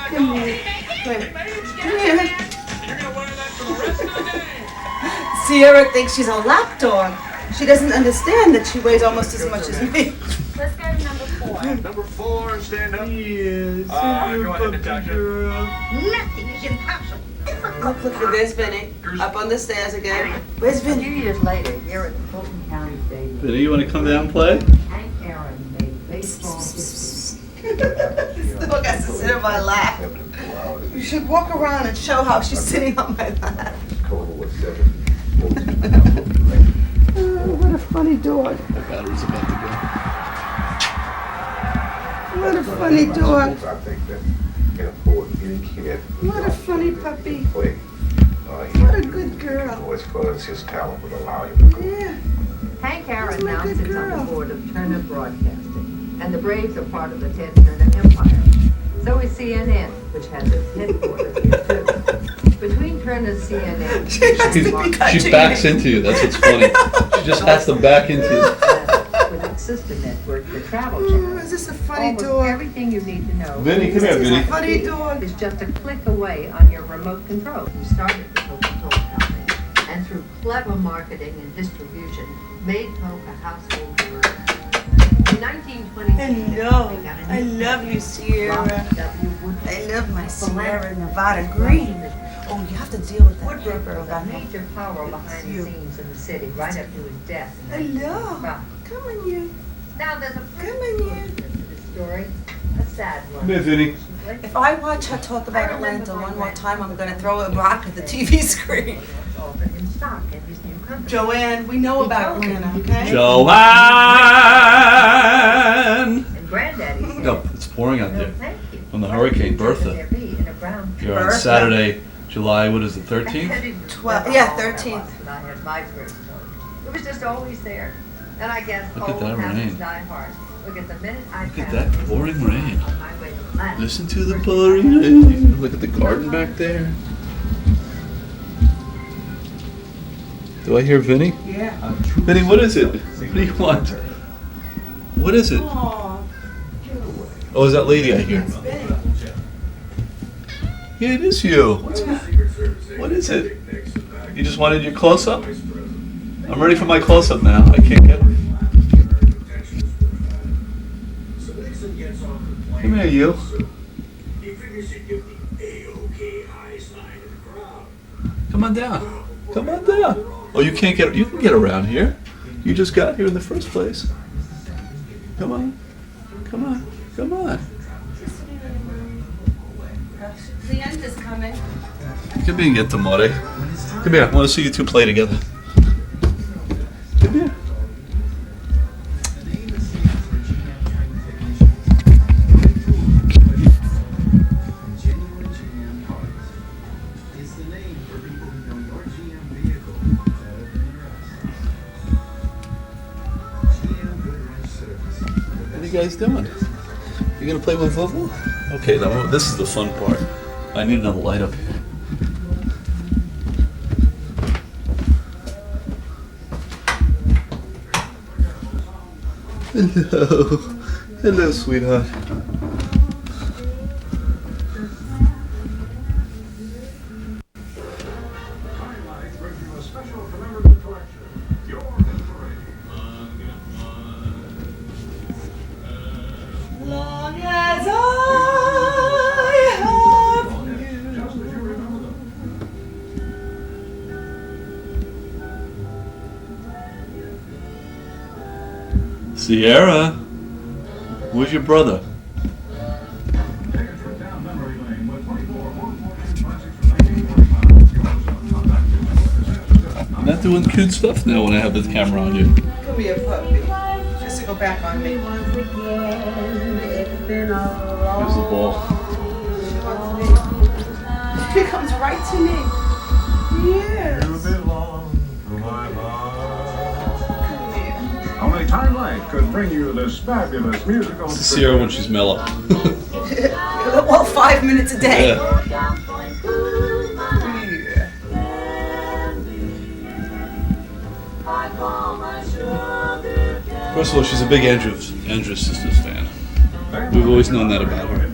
Come here. Come here. Sierra thinks she's a lap dog. She doesn't understand that she weighs almost as much as me. Let's go to number 4. Number 4, stand up. Yes. Go ahead, Natasha. Nothing is impossible. Look at this, Vinny. Up on the stairs again. Where's A few Vinny? years later, here at the Fulton County Stadium, Vinny, you want to come down and play? Hank Aaron made baseball history. This dog has to sit on my lap. You should walk around and show how she's sitting on my lap. What a funny dog. The battery's about to What a funny dog. I think that can afford any kid. What a funny puppy. Play. What a good girl. As far as his talent would allow him to go. Yeah. Hank Aaron Isn't that now a good sits on girl? the board of Turner Broadcasting, and the Braves are part of the Ted Turner empire. So is CNN, which has its headquarters here too. Between Turner's CNN, She backs into you. That's what's funny. She just has to back into you. with its sister network, the Travel Oh, Channel. is this a funny Almost dog? everything you need to know Vinny, come here, This is Vinny. a funny dog. is just a click away on your remote control. You started the Coca-Cola Company, and through clever marketing and distribution, made Coke a household word. In 1926, I love you, Sierra. I love my Sierra Nevada Green. Oh, you have to deal with that Woodruff girl was a back there. major power behind the scenes in the city, right up to his death in Hello. 1955. Come on, you. Now there's a Come on, you. to this story, a sad one. Come here, Vinny. If I watch her talk about Atlanta one more time, I'm gonna throw a rock at the TV screen. Offered in stock in his new company. Joanne, we know about Atlanta, okay? Joanne! And Granddaddy said, No, it's pouring out "No, there. thank you. From the hurricane, What would Bertha. there be in a brown You're on Bertha. Saturday, July, what is it, I 13th? didn't 12 know yeah, all that 13th. was when I had my first one. It was just always there. And I guess Look at old that habits rain. die hard. Look at the minute I Look at passed that this pouring place rain. on my way to Latin. Listen to the pouring rain. Look at the garden back there. Do I hear Vinny? Yeah. Vinny, what is it? What do you want? What is it? Aw, Oh, is that lady I hear? it's Vinny. Yeah, it is you. What is it? You just wanted your close-up? I'm ready for my close-up now. I can't get it. Come here, you. Come on down. Come on down. Oh, you can't get. You can get around here. You just got here in the first place. Come on. Come on. Come on. The end is coming. Come here, get the more. Come here. I want to see you two play together. Come here. guys doing? You gonna play with Vuvu? Okay, now this is the fun part. I need another light up here. Hello. Hello, sweetheart. Long as I have Sierra, where's your brother? I'm not doing cute stuff now when I have the camera on you. Come here, puppy. Just to go back on me. Here's the ball. He comes right to me. Yes. Only Time Life could bring you this fabulous musical. This is Sierra when she's mellow. Well, 5 minutes a day. Yeah. First of all, she's a big Andrews Sisters fan. We've always known that about her.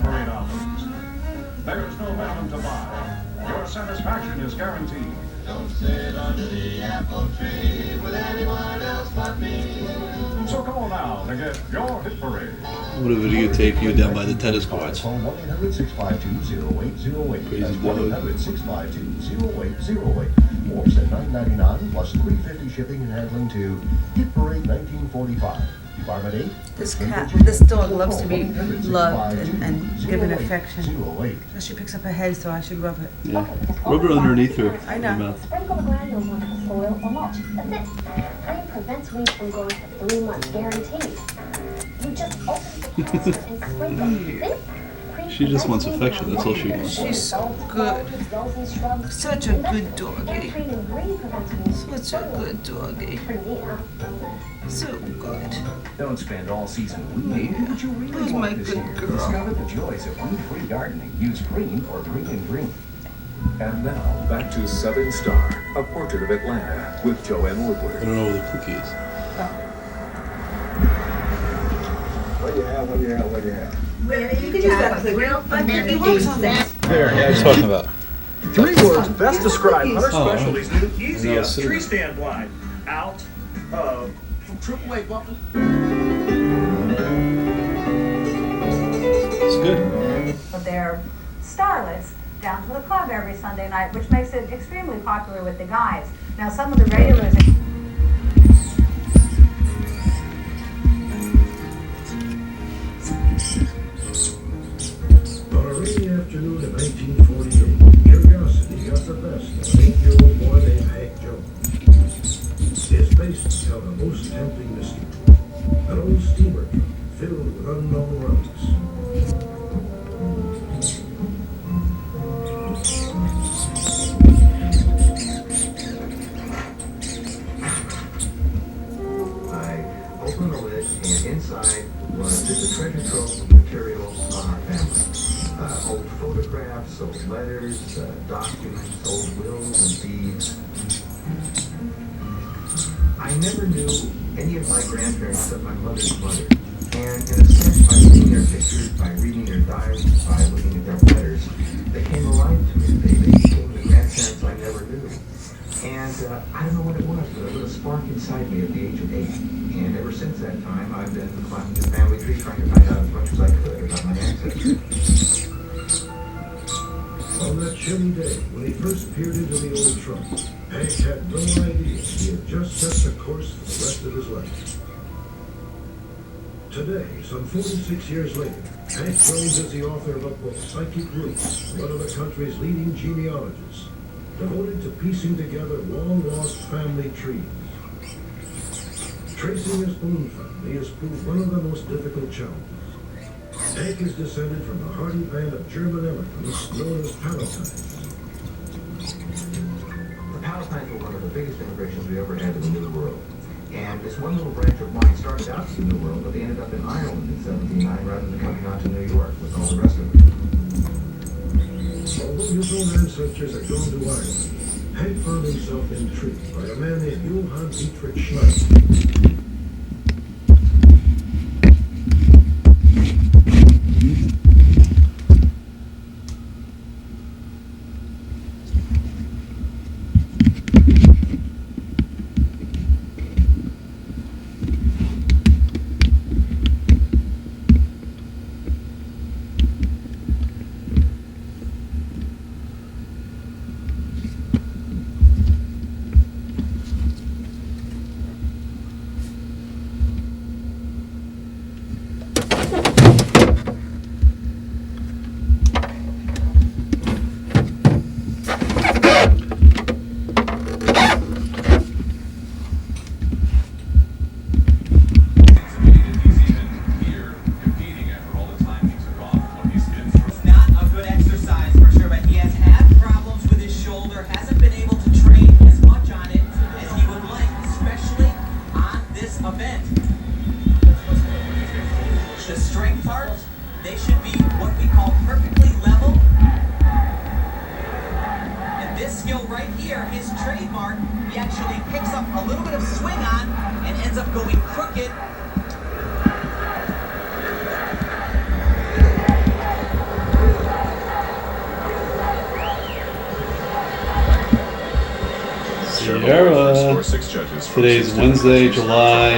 There's no venom to buy. Your satisfaction is guaranteed. Don't sit under the apple tree with anyone else but me. So call now to get your hit parade. What a videotape you down by the tennis courts. Phone 1-800-652-0808. Crazy boy. 1-800-652-0808. Or send $9.99 plus $3.50 shipping and handling to Hit Parade 1945. Department 8. This dog loves to be loved and given affection. So she picks up her head, so I should rub it. Yeah. Rub her underneath her. I know. Mouth. Sprinkle the granules onto the soil or mulch. That's it. Frame prevents weeds from growing for 3 months, guaranteed. You just open the canister and sprinkle. Then, She just wants affection. That's all she wants. She's so good. Such a good doggy. Such a good doggy. So good. Don't spend all season weeding. Yeah. What you really Who's want my this good year. girl? Discover the joys of weed-free gardening. Use green for green and green. And now, back to Southern Star, a portrait of Atlanta, with Joanne I Woodward. don't know where the cookie is. What do you have? What do you have? What do you have? You can use that as a real fun cookie works on that. There, What are you talking about? 3 words best describe Hunter Oh, Specialties' new I Easy know, Up see tree that. stand blind. Out of AAA Buffalo. It's good. Their starlets down to the club every Sunday night, which makes it extremely popular with the guys. Now, some of the regulars. On a rainy afternoon in 1948, Curiosity got the best of an 8-year-old boy named Hank Jones. His basement held a most tempting mystery. An old steamer trunk filled with unknown relics. I opened the lid, and inside was just a treasure trove of material on our family. Old photographs, old letters, documents, old wills and deeds. I never knew any of my grandparents except my mother's mother. And in a sense, by seeing their pictures, by reading their diaries, by looking at their letters, they came alive to me. They became the grandparents I never knew. And I don't know what it was, but it lit a spark inside me at the age of 8. And ever since that time, I've been climbing the family tree trying to find out as much as I could about my ancestors. On that chilly day, when he first peered into the old trunk, Hank had no idea he had just set the course for the rest of his life. Today, some 46 years later, Hank Jones is the author of a book, Psychic Roots, one of the country's leading genealogists, devoted to piecing together long-lost family trees. Tracing his own family has proved one of the most difficult challenges. Hank is descended from a hardy band of German immigrants known as Palatines. The Palatines were one of the biggest immigrations we ever had in the New World. And this one little branch of mine started out in the New World, but they ended up in Ireland in 79 rather than coming out to New York with all the rest of it. Although his own ancestors had gone to Ireland, Hank found himself intrigued by a man named Johann Dietrich Schneider. Today's Wednesday, July,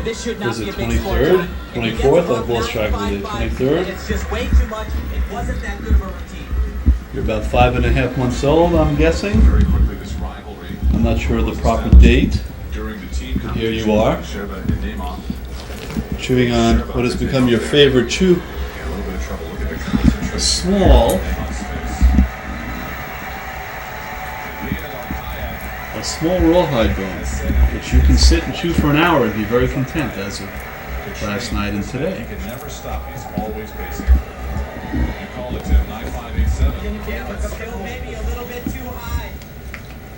is it 23rd? 24th? I've lost track of the day. 23rd? It's just way too much. It wasn't that good of a routine. You're about 5.5 months old, I'm guessing. I'm not sure of the proper date. But here you are, chewing on what has become your favorite chew. A small rawhide bone, which you can sit and chew for an hour and be very content as of last night and today. He can never stop. He's always pacing. You call it Tim, 9587. Yeah, but the bill may be a little bit too high.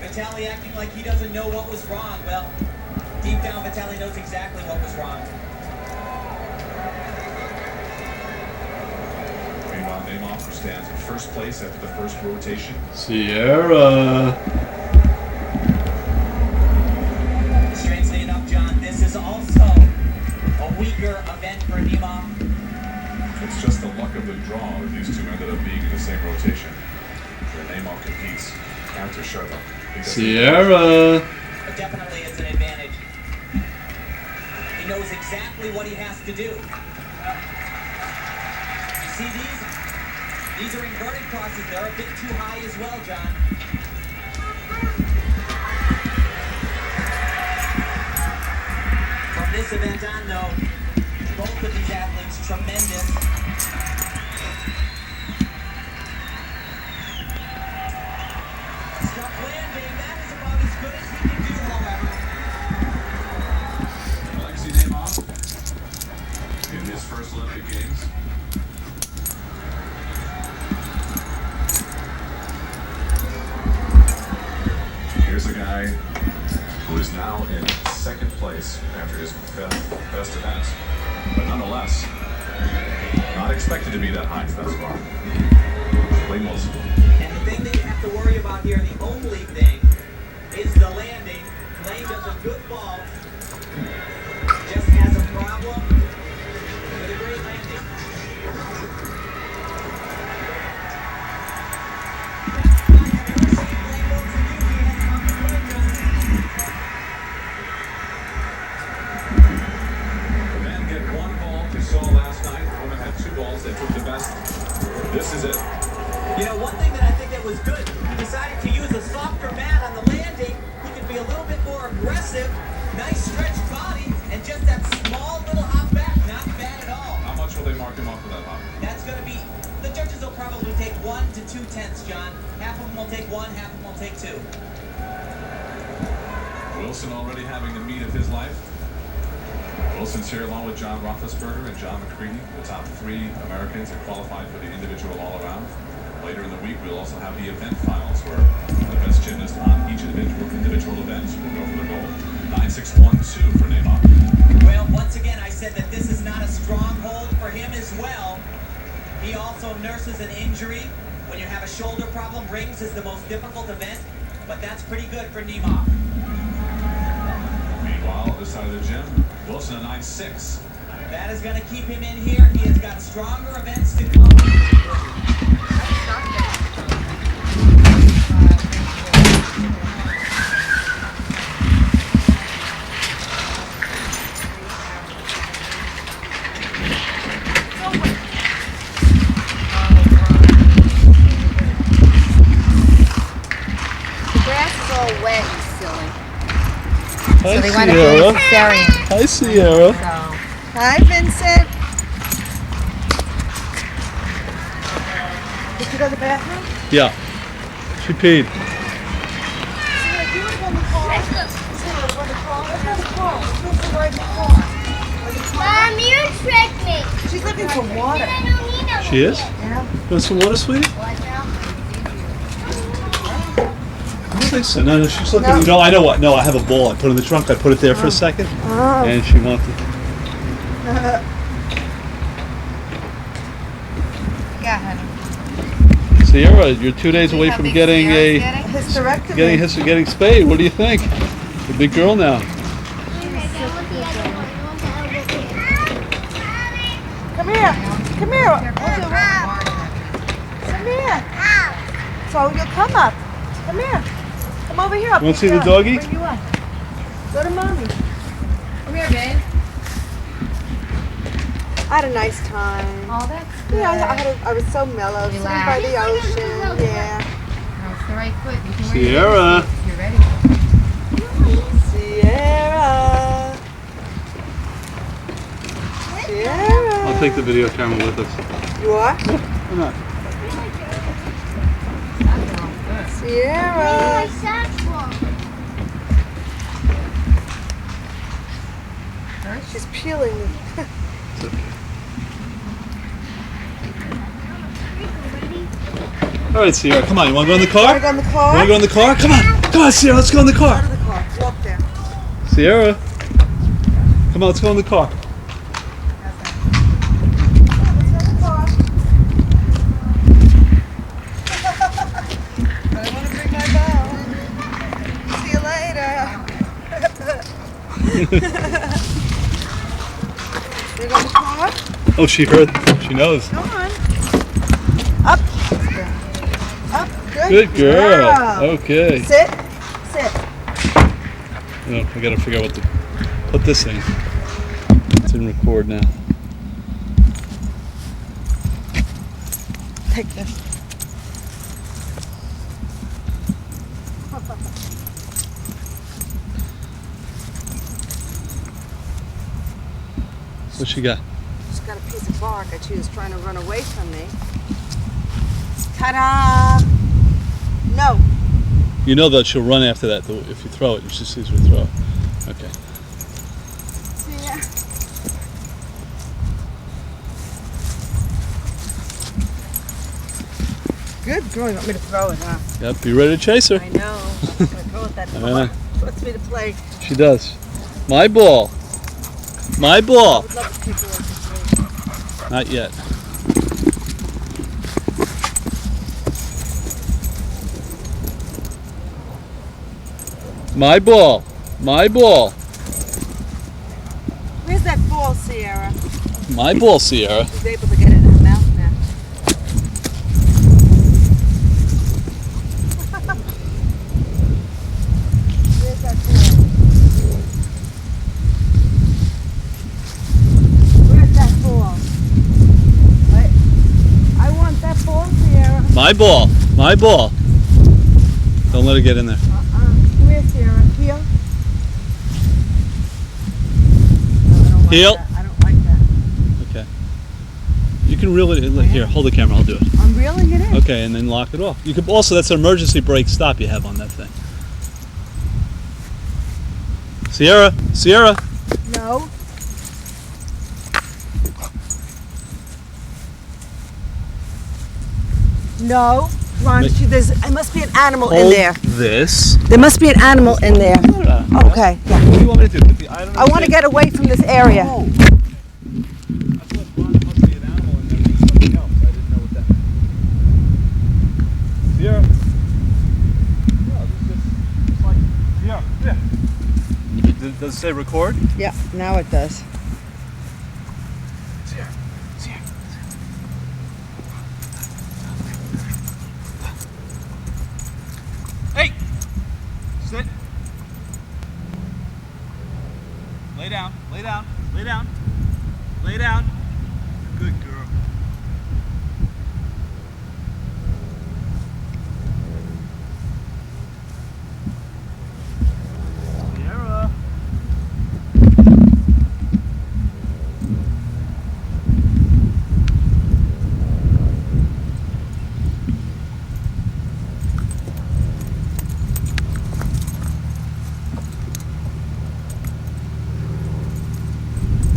Vitaly acting like he doesn't know what was wrong. Well, deep down, Vitaly knows exactly what was wrong. Meanwhile, Neymar stands in first place after the first rotation. Sierra. This is also a weaker event for Neymar. It's just the luck of the draw that these two ended up being in the same rotation. Where Neymar competes after Sherpa. Sierra! Definitely it's an advantage. He knows exactly what he has to do. You see these are inverted crosses. They're a bit too high as well, John. This event on, though, both of these athletes tremendous. Stuck landing, that is about as good as he can do, however. Alexei Neymar in his first Olympic Games. Here's a guy who is now in second place after his best event, but nonetheless, not expected to be that high thus far. And the thing that you have to worry about here, the only thing, is the landing. Lane does a good ball, just has a problem with a great landing. That took the best. This is it. You know, one thing that I think that was good, he decided to use a softer mat on the landing. He could be a little bit more aggressive, nice stretched body, and just that small little hop back, not bad at all. How much will they mark him up for that hop? That's going to be, the judges will probably take 1 to 2 tenths, John. Half of them will take 1, half of them will take 2. Wilson already having the meat of his life. Wilson's here along with John Roethlisberger and John McCready. The top 3 Americans have qualified for the individual all-around. Later in the week, we'll also have the event finals where the best gymnast on each individual event will go for the gold. 9.612 for Neymar. Well, once again, I said that this is not a stronghold for him as well. He also nurses an injury. When you have a shoulder problem, rings is the most difficult event, but that's pretty good for Neymar. Meanwhile, this side of the gym, Wilson at 9.6. That is going to keep him in here. He has got stronger events to come. Wet, you silly. Hi, So they want to do Sierra. a cesarean. Hi, Sierra. Hi, Vincent. Did you go to the bathroom? Yeah. She peed. Sarah, do you want to go in the car? Sarah, go in the car. Let's go in the car. Let's go right in the car. Mom, you tricked me. She's looking for water. She is? Yeah. You want some water, sweetie? I don't think so. No, she's looking. No. You know, I know what. No, I have a ball. I put it in the trunk. I put it there for a second. Oh. And she wanted. Yeah, honey. Sierra, you're 2 days away from getting a hysterectomy. getting spayed. What do you think? You're a big girl now. Come here. Come here. Come here. So you'll come up. Come here. Come over here. You want to see the doggy? Bring you up. Go to mommy. Come here, babe. I had a nice time. Oh, that's good. Yeah, I was so mellow, sitting by the ocean. Yeah. No, it's the right foot. You can Sierra. You're ready. Sierra. Sierra. I'll take the video camera with us. You are? Yeah, why not? Sierra. She's peeling. It's okay. All right, Sierra, come on. You want to go in the car? Want to go in the car? You want to go in the car? Come on. Come on, Sierra. Let's go in the car. Go to the car. Walk there. Sierra. Come on, let's go in the car. You go in the car? Oh, she heard. She knows. Come on. Up. Up. Good girl. Okay. Sit. Sit. Oh, I gotta figure out what to put this in. It's in record now. Take this. What she got? She's got a piece of bark and she was trying to run away from me. Ta-da! No. You know that she'll run after that if you throw it. She sees her throw it. Okay. See ya. Good girl. You want me to throw it, huh? Yep. Be ready to chase her. I know. I'm gonna throw it that ball. She wants me to play. She does. My ball. My ball. I would love to take her. Not yet. My ball. My ball. Where's that ball, Sierra? My ball, Sierra. She's able to get it in her mouth now. Where's that ball? Where's that ball? I want that ball, Sierra. My ball. My ball. Don't let her get in there. Come here, Sierra. Heel. Heel. I don't like that. Okay. You can reel it in. Here, hold the camera. I'll do it. I'm reeling it in. Okay, and then lock it off. You could also, that's an emergency brake stop you have on that thing. Sierra. Sierra. No. No. Ron, there must be an animal in Hold there. this. There must be an animal in there. Okay. Yeah. What do you want me to do? Put the item in I want to get away from this area. Oh. I thought Ron must be an animal and then something else. I didn't know what that meant. Sierra. No, this is just like Sierra. Yeah. Does it say record? Yeah, now it does. Sierra. Sierra. Hey! Sit. Lay down, lay down, lay down, lay down. Good girl. Sierra.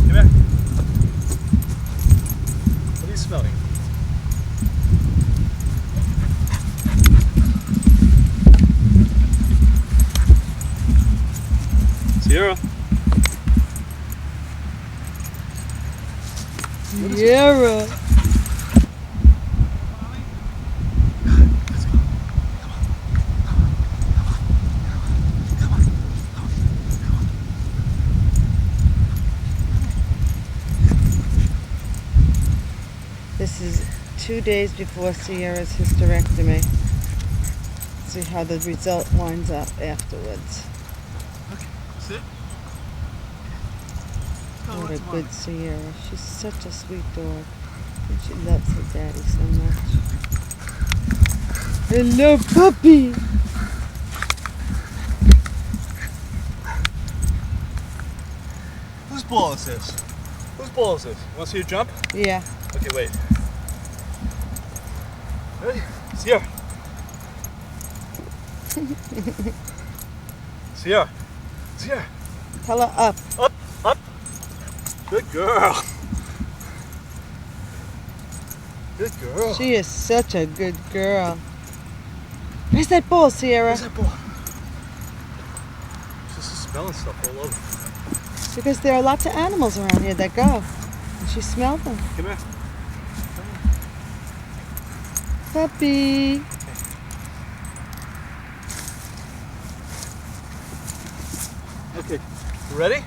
Come here. What are you smelling? Sierra. Sierra. This is 2 days before Sierra's hysterectomy. See how the result winds up afterwards. Okay, sit. What a good Sierra. She's such a sweet dog. And she loves her daddy so much. Hello, puppy. Whose ball is this? Whose ball is this? You want to see her jump? Yeah. Okay, wait. Ready? Sierra. Sierra. Sierra. Tell her up. Up, up. Good girl. Good girl. She is such a good girl. Where's that ball, Sierra? Where's that ball? She's just smelling stuff all over. Because there are lots of animals around here that go. And she smelled them. Come here. Puppy. Okay, you ready?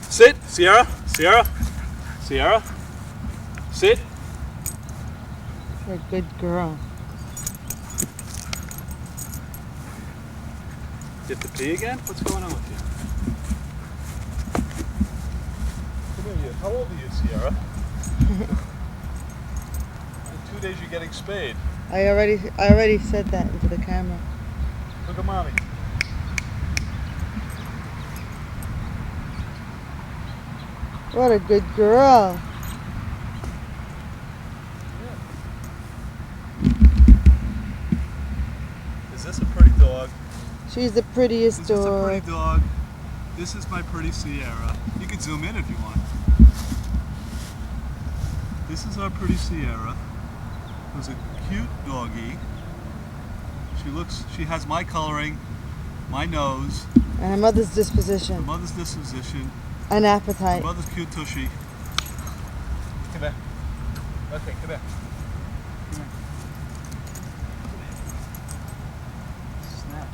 Sit, Sierra, Sierra, Sierra. Sit. You're a good girl. You have to pee again? What's going on with you? Come here, you. How old are you, Sierra? In 2 days you're getting spayed. I already said that into the camera. Look at mommy. What a good girl. Is this a pretty dog? She's the prettiest Is this a dog. pretty dog? This is my pretty Sierra. You can zoom in if you want. This is our pretty Sierra. Who's a cute doggy. She has my coloring, my nose, And her mother's disposition. her mother's disposition, An her appetite. mother's cute tushy. Come here. Okay, come here. Come here. Snap.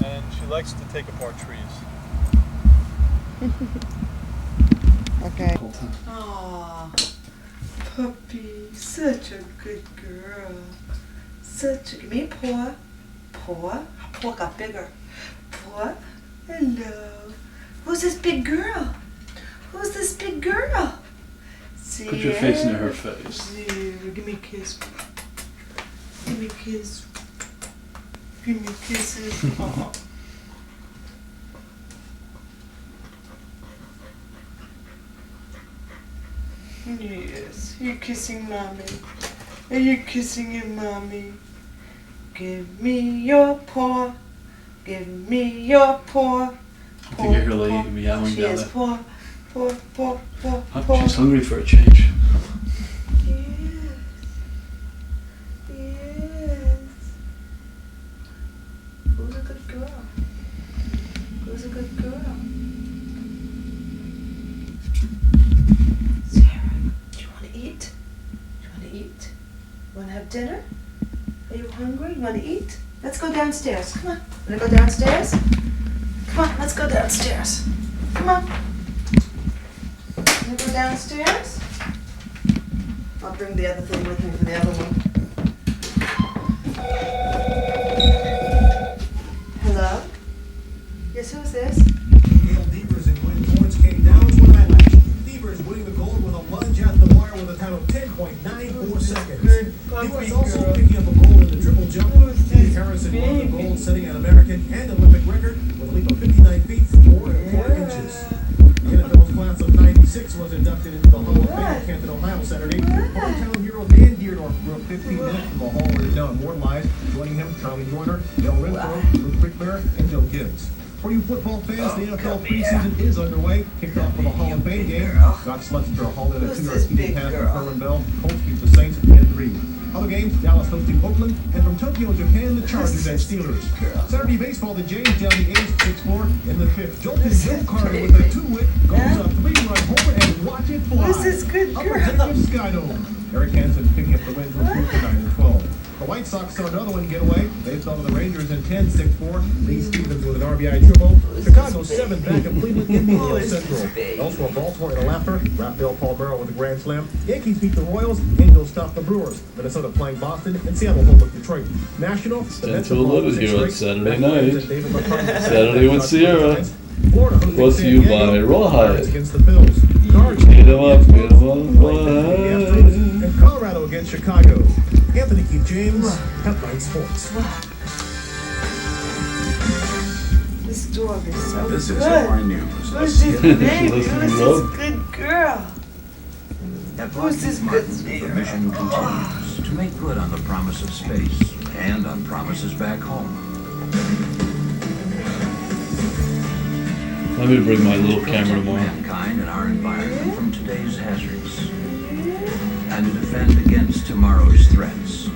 And she likes to take apart trees. Okay. Aw, puppy, such a good girl. Give me a paw. Paw? Her paw got bigger. Paw? Hello. Who's this big girl? Who's this big girl? Put your face near her face. Sierra, give me a kiss. Give me a kiss. Give me kisses. Aw. Yes, you're kissing mommy. Are you kissing your mommy? Give me your paw. Give me your paw. I think I hear her lady meowing She down is there. paw. She's hungry for a change. dinner? Are you hungry? You want to eat? Let's go downstairs. Come on. Want to go downstairs? Come on, let's go downstairs. Come on. Want to go downstairs? I'll bring the other thing with me for the other one. Hello? Yes, who's this? Gail Devers and Gwen Lawrence came down to an eyelash. Devers winning the gold with a lunge at the wire with a time of 10.94 seconds. U.S. also picking up a gold in the triple jump. Steve Harrison won the gold, setting an American and Olympic record with a leap of 59 feet, 4 inches. The NFL's class of 96 was inducted into the Hall of Fame in Canton, Ohio Saturday. Hometown hero Dan Deardorff grew up 15 minutes from the hall where he's now immortalized. Joining him, Charlie Joyner, Del Renfro, Luke Rickler, and Joe Gibbs. For you football fans, the NFL preseason is underway. Kicked off with a Hall of Fame game. Scott Slutster hauled in a 2-yard speeding pass from Herman Bell. Colts beat the Saints at 10-3. Other games, Dallas hosting Oakland, and from Tokyo, Japan, the Chargers and Steelers. Saturday baseball, the Jays down the A's 6-4 in the 5th. Jolton Joe Carter with a 2-hit goes a 3-run homer and watch it fly. This is good Upper Jacob Skydome. Eric Hansen picking up the win with 9-12. The White Sox saw another one get away. They fell to the Rangers in 10, 6-4. Lee Stevens with an RBI triple. Chicago 7 back of Cleveland in the NL Central. Elsewhere, Baltimore in a laugher. Rafael Palmeiro with a grand slam. Yankees beat the Royals. Angels stopped the Brewers. Minnesota playing Boston and Seattle home with Detroit. National. It's 10 to 11 here on Saturday night. Saturday with Sierra. Brought to you by Rawhide. Against the Bills. Get 'em up, And Colorado against Chicago. Anthony Keith James, Headline Sports. This dog is so This good. is Headline News. Who's this baby? Who's this good girl? Who's this good The mission continues to make good on the promise of space and on promises back home. Let me bring my little camera more. Mankind and our environment from today's hazards and to defend against tomorrow's threats.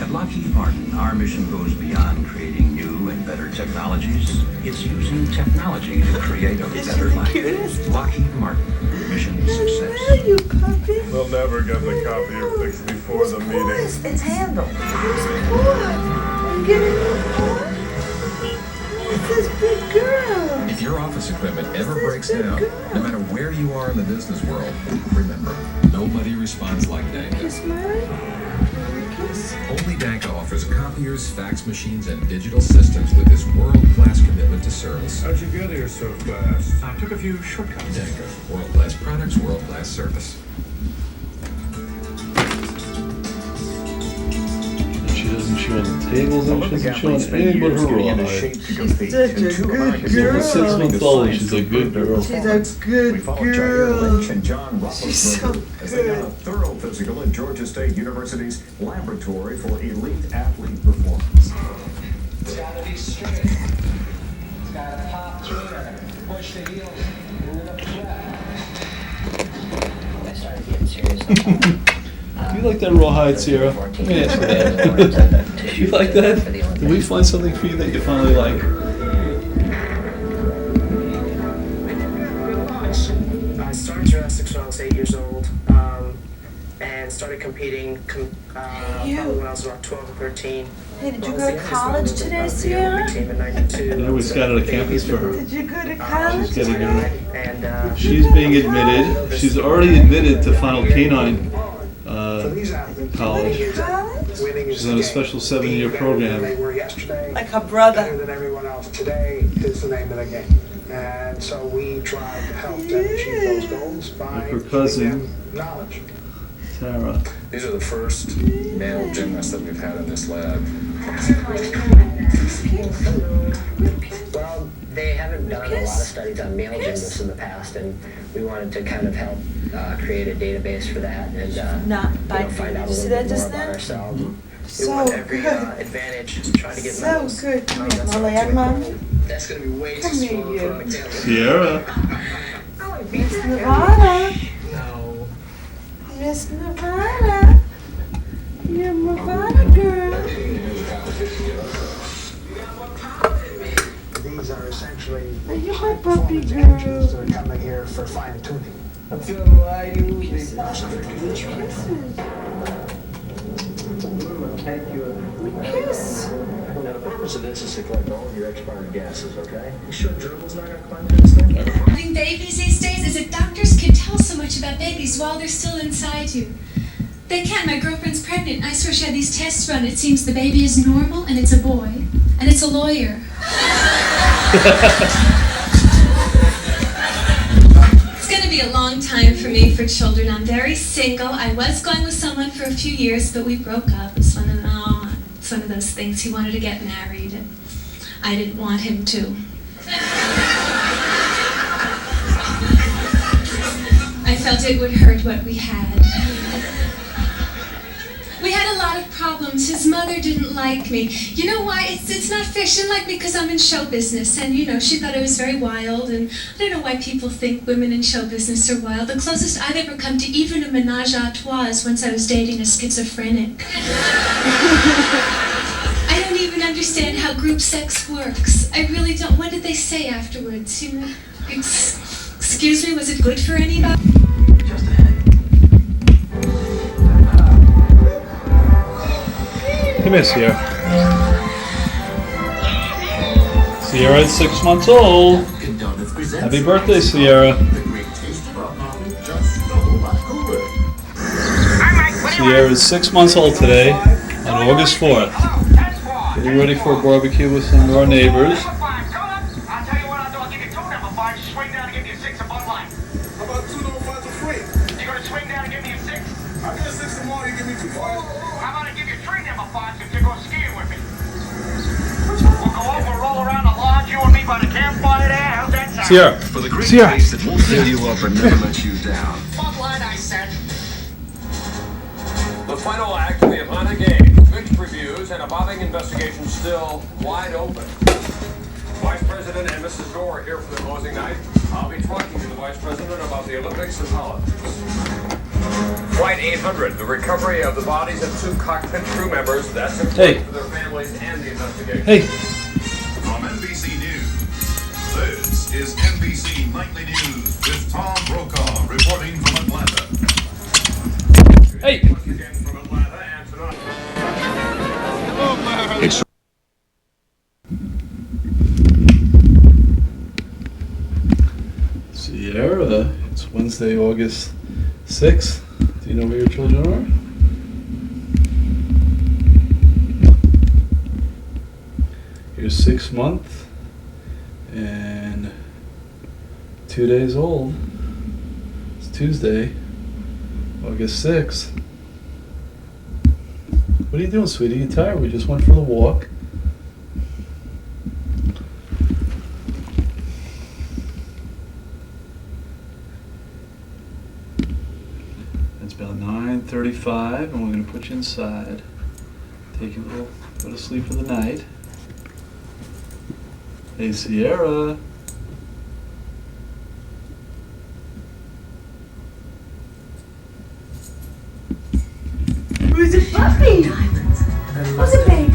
At Lockheed Martin, our mission goes beyond creating new and better technologies. It's using technology to create a better life. Lockheed Martin, mission success. You puppy. We'll never get the copier fixed before the meeting. It's handled. I'm giving you a paw. What's this big girl? If your office equipment ever breaks down, no matter where you are in the business world, remember, nobody responds like Danka. Kiss mine. Kiss. Only Danka offers copiers, fax machines, and digital systems with this world-class commitment to service. How'd you get here so fast? I took a few shortcuts. Danka, world-class products, world-class service. She doesn't chew on the tables and she doesn't chew on anything but her rawhide. She's such a good girl. 6 months old and she's a good girl. She's a good girl. Lynch and John She's so as they got a good. thorough physical at Georgia State University's laboratory for elite athlete performance. It's gotta be straight. It's gotta pop through there. Push the heels. Move it up the left. I started getting serious. Do you like that rawhide, Sierra? Let me ask you that. Do you like that? Did we find something for you that you finally like? I started gymnastics when I was 8 years old, and started competing probably when I was about 12 or 13. Hey, did you go to college today, Sierra? Team in 92. You know, we scouted a campus for her. Did you go to college? She's getting her. And She's being admitted. She's already admitted to Final K9 college. She's on a special 7-year program. Like her brother. Better than everyone else. Today is the name of the game. And so we try to help them achieve those goals by Like her cousin, giving them knowledge. Tara. These are the first male gymnasts that we've had in this lab. Well, they haven't done a lot of studies on male gymnasts in the past, and we wanted to kind of help create a database for that and find out a little bit more about ourselves. We want every advantage to try to get medals. So good. Come here, Molly and Mommy. That's going to be way too Come here, small for an you. example. Sierra. Miss Nevada. No. Miss Nevada. You're Nevada girl. These are essentially You're my puppy performance girl. engines that are coming here for fine tuning. I'm feeling mighty. Kiss. Now, the purpose of this is to collect all of your expired gases, okay? You sure gerbil's not gonna climb this thing? Having babies these days is that doctors can tell so much about babies while they're still inside you. They can. My girlfriend's pregnant. I swear she had these tests run. It seems the baby is normal, and it's a boy, and it's a lawyer. It's going to be a long time for me for children. I'm very single. I was going with someone for a few years, but we broke up. It's one of those things. He wanted to get married, and I didn't want him to. I felt it would hurt what we had. We had a lot of problems. His mother didn't like me. You know why? It's not fair. She didn't like me because I'm in show business. And, you know, she thought I was very wild. And I don't know why people think women in show business are wild. The closest I've ever come to even a menage a trois is once I was dating a schizophrenic. I don't even understand how group sex works. I really don't. What did they say afterwards? You know, excuse me, was it good for anybody? Come here, Sierra. Sierra is 6 months old. Happy birthday, Sierra. Sierra is 6 months old today, on August 4th. Getting ready for a barbecue with some of our neighbors. Sierra, For the great Sierra. taste that won't fill you up and never let you down. The final act of the Atlanta Games. Mixed reviews and a bombing investigation still wide open. Vice President and Mrs. Gore are here for the closing night. I'll be talking to the Vice President about the Olympics and politics. Flight 800, the recovery of the bodies of 2 cockpit crew members. That's important for their families and the investigation. Hey. From NBC News, this is NBC Nightly News with Tom Brokaw reporting from Atlanta. Hey. It's Sierra, it's Wednesday, August 6th. Do you know where your children are? You're 6 months and 2 days old. It's Tuesday, August 6th. What are you doing, sweetie? You tired? We just went for the walk. It's about 9:35, and we're going to put you inside. Take you a little, go to sleep for the night. Hey, Sierra. Who's a puppy? Who's a baby?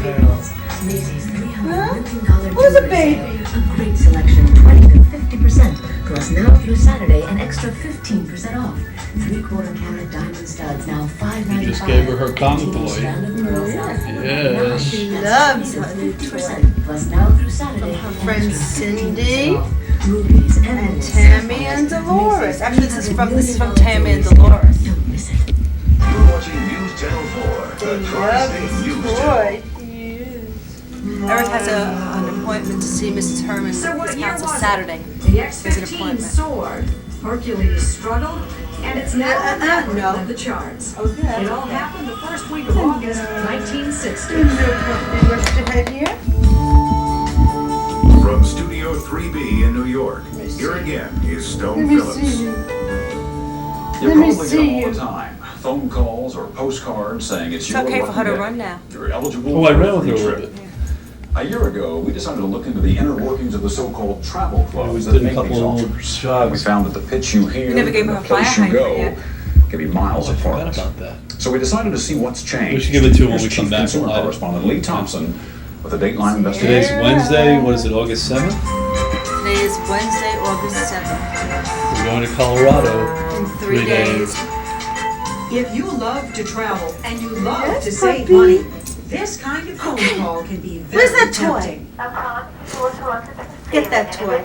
Huh? Who's a baby? A great selection, 20 to 50%. Plus now through Saturday, an extra 15% off. 3/4 carat diamond studs, now $5.95. You just gave her her Kong toy. Yeah. Yes. She loves honey toy. Plus now through Saturday, Her friends Cindy and Tammy and Dolores. Actually, this is from Tammy and Dolores. You're watching News Channel 4, the Tri-State News Channel. Eric has an appointment to see Mrs. Herman. So what year on was Saturday. it? The There's an X-15 appointment. soared, Hercules struggled, and it's now no. on the charts. Okay. It all happened the first week of August, 1960. What's your head here? from Studio 3B in New York. Here again is Stone Phillips. You're probably get them all the time. Phone calls or postcards saying it's your okay for lucky her to day. run now. You're eligible Oh, I for ran a with her free a little trip. bit. A year ago, we decided to look into the inner workings of the so-called travel clubs we that did a make couple these of offers. shots. We found that the pitch you hear You never gave and her the a fire place you hydrant go yet. can be miles I apart. forgot about that. So we decided to see what's changed. We should give it to her when Here's we come Chief back. Consumer Live. Correspondent Lee Thompson with a Dateline Today's investigation. Wednesday, what is it, August 7th? Today is Wednesday, August 7th. We're going to Colorado. In 3 days. If you love to travel and you love Yes, to save puppy. money, This kind of phone call can be very Where's that tempting. Get that toy.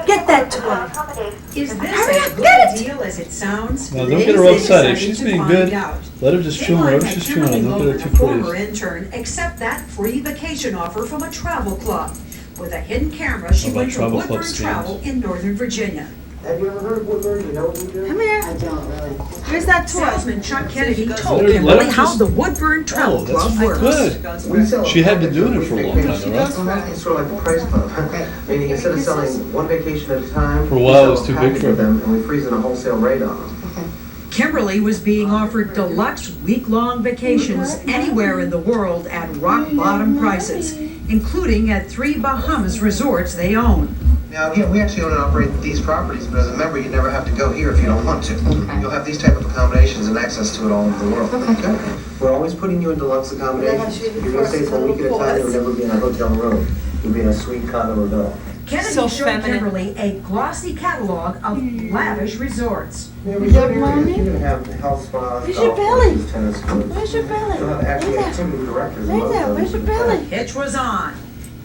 Get that toy. Is this Hurry as up, good get a it. deal as it sounds? Now, don't get her upset. If she's being good, let her just chew on whatever she's chewing on. Don't get her too Former crazy. intern accept that free vacation offer from a travel club. With a hidden camera, she How about went to travel club Woodburn scams? Travel in Northern Virginia. Have you ever heard of Woodburn? You know what we do? Come here. I don't really. Where's that toy? Salesman Chuck Kennedy told Let her Kimberly how just- the Woodburn Travel Oh, Club that's works. good. She had been doing it for a long time, though, right? It's sort of like the price club. Meaning instead of selling one vacation at a time, For a we while, sell it was too big package for of her. them and we freeze in a wholesale rate on them. Kimberly was being offered deluxe week-long vacations anywhere in the world at rock-bottom prices, including at 3 Bahamas resorts they own. Now, again, we actually own and operate these properties, but as a member, you never have to go here if you don't want to. You'll have these type of accommodations and access to it all over the world. Okay. We're always putting you in deluxe accommodations. You're going to stay for a week at a time. You'll never be in a hotel room. You'll be in a suite condo or villa. Kennedy So showed feminine. Kimberly a glossy catalog of lavish resorts. Yeah, Is that mommy? You're going to have health spas, Where's golf your belly? courses, tennis courts. Where's your belly? You'll have actually Lay activity directors. Lay down. Where's your belly? Hitch was on.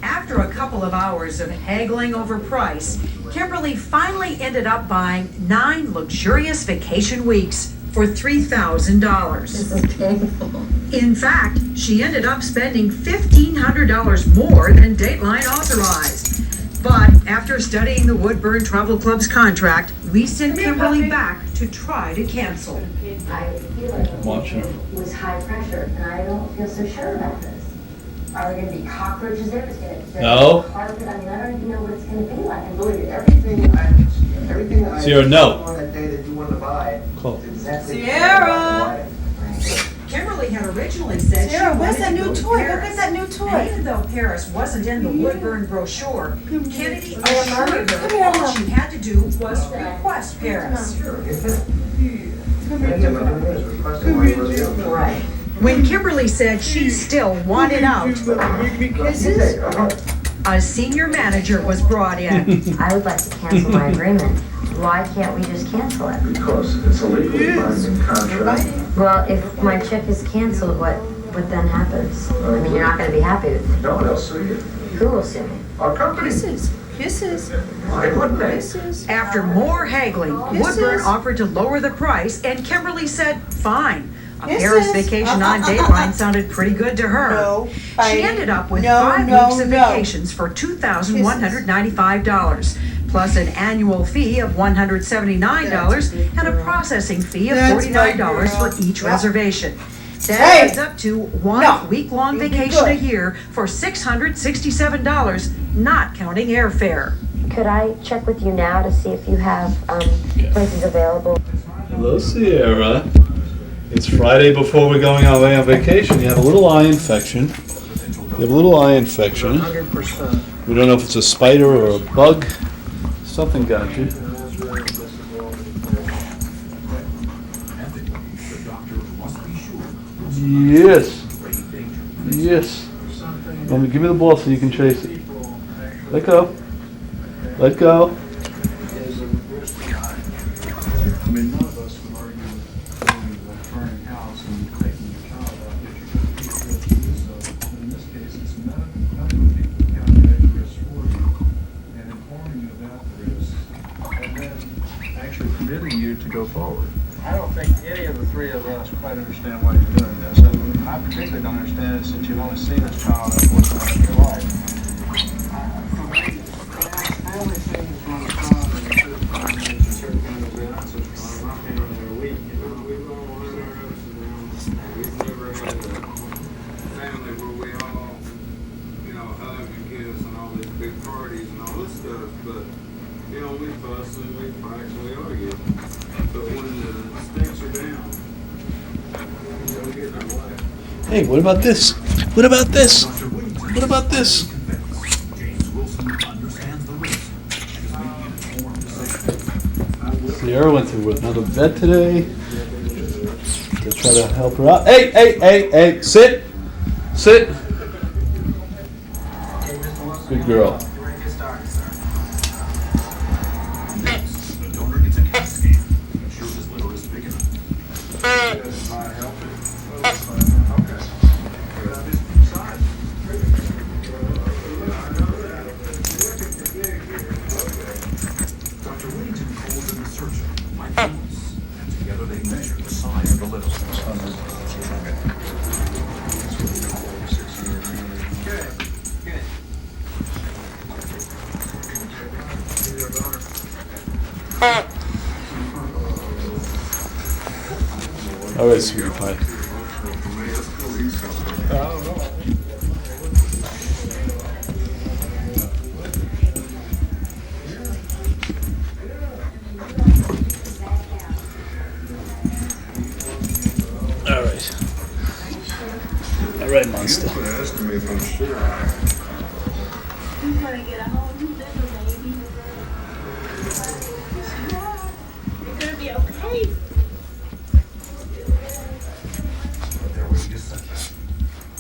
After a couple of hours of haggling over price, Kimberly finally ended up buying 9 luxurious vacation weeks for $3,000. This is painful. In fact, she ended up spending $1,500 more than Dateline authorized. But after studying the Woodburn Travel Club's contract, we sent Kimberly back to try to cancel. I feel like I'm watching her. it was high pressure, and I don't feel so sure about this. Are there gonna be cockroaches there? Is there No. carpet? I mean, I don't even know what it's gonna be like. And believe me, everything I Sierra, no. on that day that you wanted to buy Call. is exactly Sierra! Kimberly had originally said Sarah, she where's wanted that to new go to toy? Go Paris. get that new And toy. even though Paris wasn't in the Woodburn brochure, Kennedy Mommy. assured her Come here, all Mom. she had to do was request Paris. right. When Kimberly said she still wanted out, a senior manager was brought in. I would like to cancel my agreement. Why can't we just cancel it? Because it's a legally binding contract. Well, if my check is canceled, what then happens? I mean, you're not gonna be happy with me. No, they'll sue you. Who will sue me? Our company. Kisses. Kisses. Why wouldn't they? Kisses. After more haggling, Woodburn offered to lower the price, and Kimberly said, fine. A Paris Kisses. vacation on Dateline sounded pretty good to her. No. She Biting. ended up with No, 5 no, weeks of no. vacations for $2,195, plus an annual fee of $179 and a processing fee of That's my $49 girl. for each Yeah. reservation. That Hey! adds up to one No. week-long You'll be vacation a good. year for $667, not counting airfare. Could I check with you now to see if you have places available? Hello, Sierra. It's Friday before we're going away on vacation. You have a little eye infection. We don't know if it's a spider or a bug. Something got you. Yes. Yes. Let me give me the ball so you can chase it. Let go. Let go. I mean, none of us would argue with burning the house and taking your child out if you could do so. But in this case, it's medically calculated risk for you and informing you of that risk and then actually permitting you to go forward. I don't think any of the three of us quite understand why you're doing this. And I particularly don't understand it since you've only seen this child at one time in your life. Family things run the time and certain families and certain families are not such fun. My family are weak, you know. We've all learned our ups and downs. We've never had a family where we all, you know, hug and kiss and all these big parties and all this stuff. But, you know, we fuss and we fight and we argue. But when the stakes are down, you know, we get in our way. Hey, what about this? What about this? What about this? Sierra went to another vet today to try to help her out. Hey, hey, hey, hey, sit. Sit. Good girl. The donor gets a CAT scan. Ensure his liver is big enough. Okay. veins, and together they measure the size of the liver. All right, sweetie pie. All right. All right, monster. You're gonna get a whole new liver, baby. Yeah, you're gonna be okay. They're waiting to set that.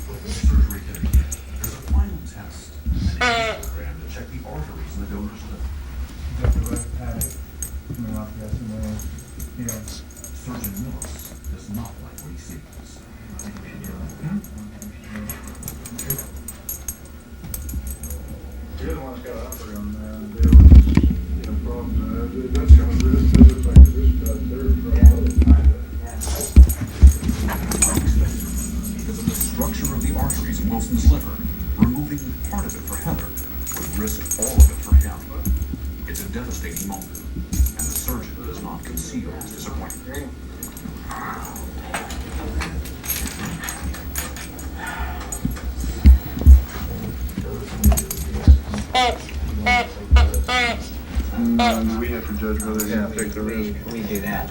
Before surgery can begin, there's a final test, an angiogram to check the arteries in the donor's liver. Got the right paddock. Yeah. Surgeon Mills does not like what he sees. The other one's got an upper on there, and there was a problem. That's kind of risk, it's like this guy there. Because of the structure of the arteries in Wilson's liver, removing part of it for Heather would risk all of it for him. It's a devastating moment, and the surgeon does not conceal his disappointment. We have to judge whether they're going to take the risk. We do that.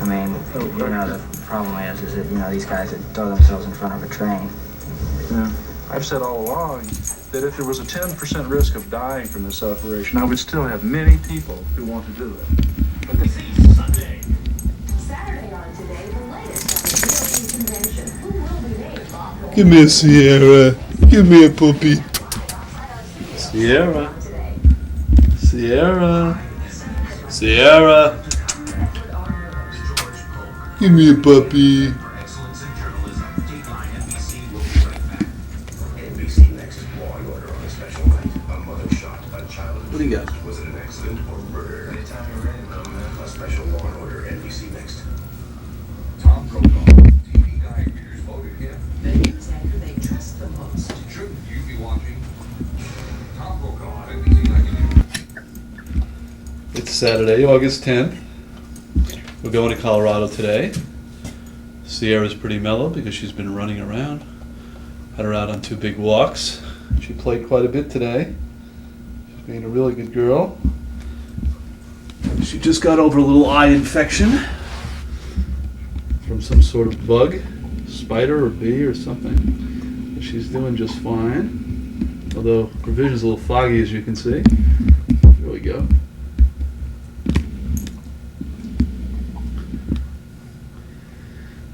I mean, the problem is that, these guys that throw themselves in front of a train. Yeah. I've said all along that if there was a 10% risk of dying from this operation, I would still have many people who want to do it. But Sunday. Saturday on Today, the latest at the GOP convention. Who will be named Bob? Give me a Sierra. Give me a puppy. Sierra. Sierra. Sierra. Give me a puppy. What do you got? Was it an accident or murder? Anytime you're ready, a special Law and Order NBC Next. Tom Brokaw, TV guide readers voted him. The news anchor they trust the most. Shouldn't you be watching? Tom Brokaw, NBC 92. It's Saturday, August 10th. We're going to Colorado today. Sierra's pretty mellow because she's been running around. Had her out on 2 big walks. She played quite a bit today. She's being a really good girl. She just got over a little eye infection from some sort of bug, spider or bee or something. But she's doing just fine. Although her vision's a little foggy, as you can see. There we go.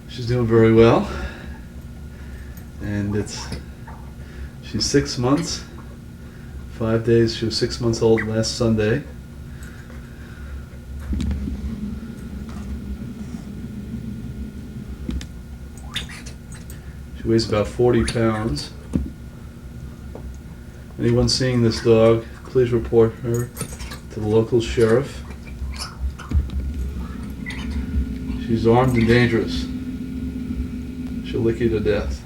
She's doing very well. And she's 6 months, 5 days. She was 6 months old last Sunday. She weighs about 40 pounds. Anyone seeing this dog, please report her to the local sheriff. She's armed and dangerous. She'll lick you to death.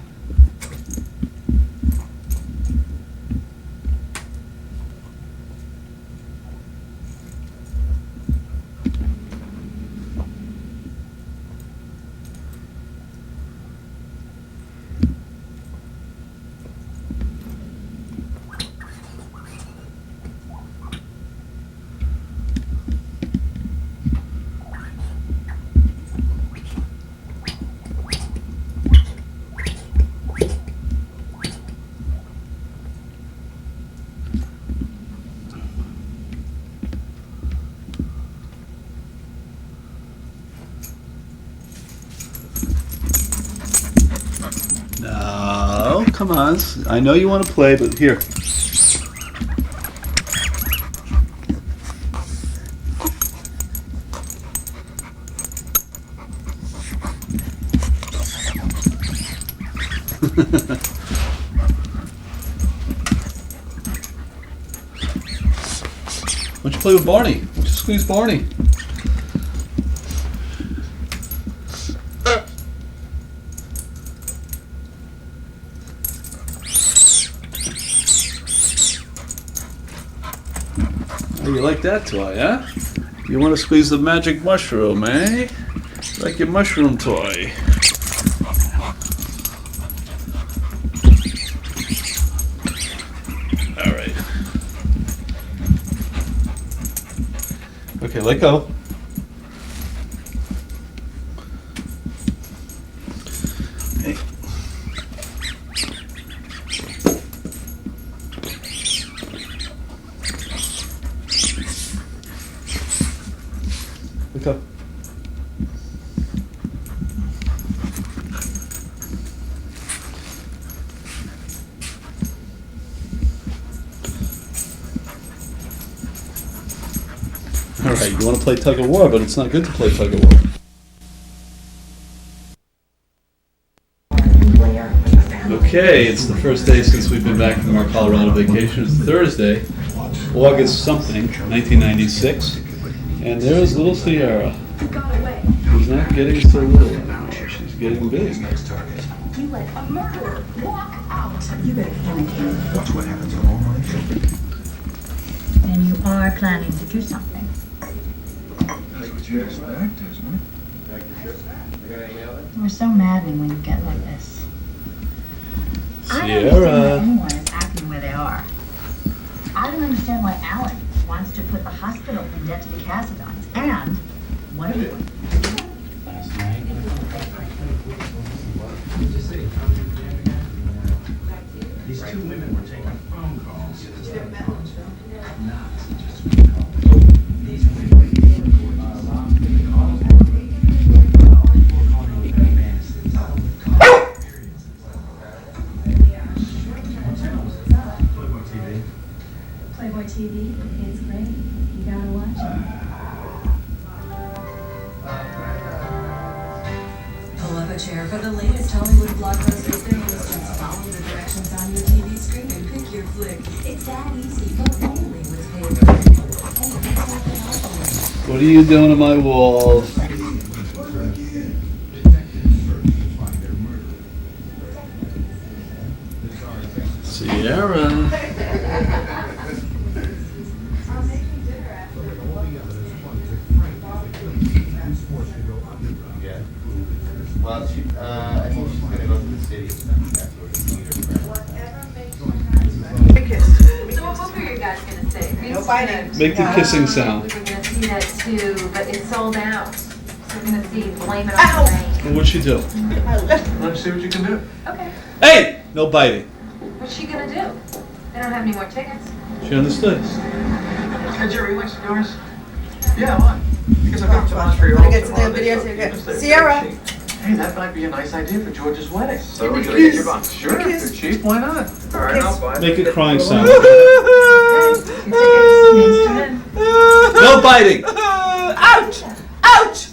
No, come on. I know you want to play, but here. Why don't you play with Barney? Why don't you squeeze Barney? like that toy, huh? You want to squeeze the magic mushroom, eh? Like your mushroom toy. All right. Okay, let go. Hey. Let go. All right, you want to play tug of war, but it's not good to play tug of war. Okay, it's the first day since we've been back from our Colorado vacation. It's Thursday, August something, 1996, and there's little Sierra. She's not getting so little anymore. She's getting big. You let a murderer walk out. You better panic. Watch what happens on all my children. And you are planning to do something. That's what you expect, isn't it? You're so maddening when you get like this. I don't understand why Sierra. anyone is acting where they are. I don't understand why Alan wants to put the hospital in debt to the Cassidons. And what are you doing? These two women were taking phone calls. Not just these women Playboy TV, it's great. You gotta watch it. Pull up a chair for the latest Hollywood blockbuster films. Just follow the directions on your TV screen and pick your flick. It's that easy, but only with Pay-Per-View. What are you doing to my walls? Sierra. Well, I think she's gonna go to the city. That's where she's So what were you guys gonna say? No fighting. Make the kissing sound. We were gonna see that too, but it's sold out. So we're gonna see Blame It on the Rain. What'd she do? Let's see what you can do. Okay. Hey! No biting. What's she gonna do? They don't have any more tickets. She understood. Hey, Jerry, what's yours? Yeah, what? Because I've got Watch, for your when I get to the video, Sierra. Hey, that might be a nice idea for George's wedding. So Give me we're gonna a get kiss. your box. Sure, Give me a if kiss. they're cheap, why not? All right, I'll buy it. Make a crying sound. No No biting. Ouch! Ouch!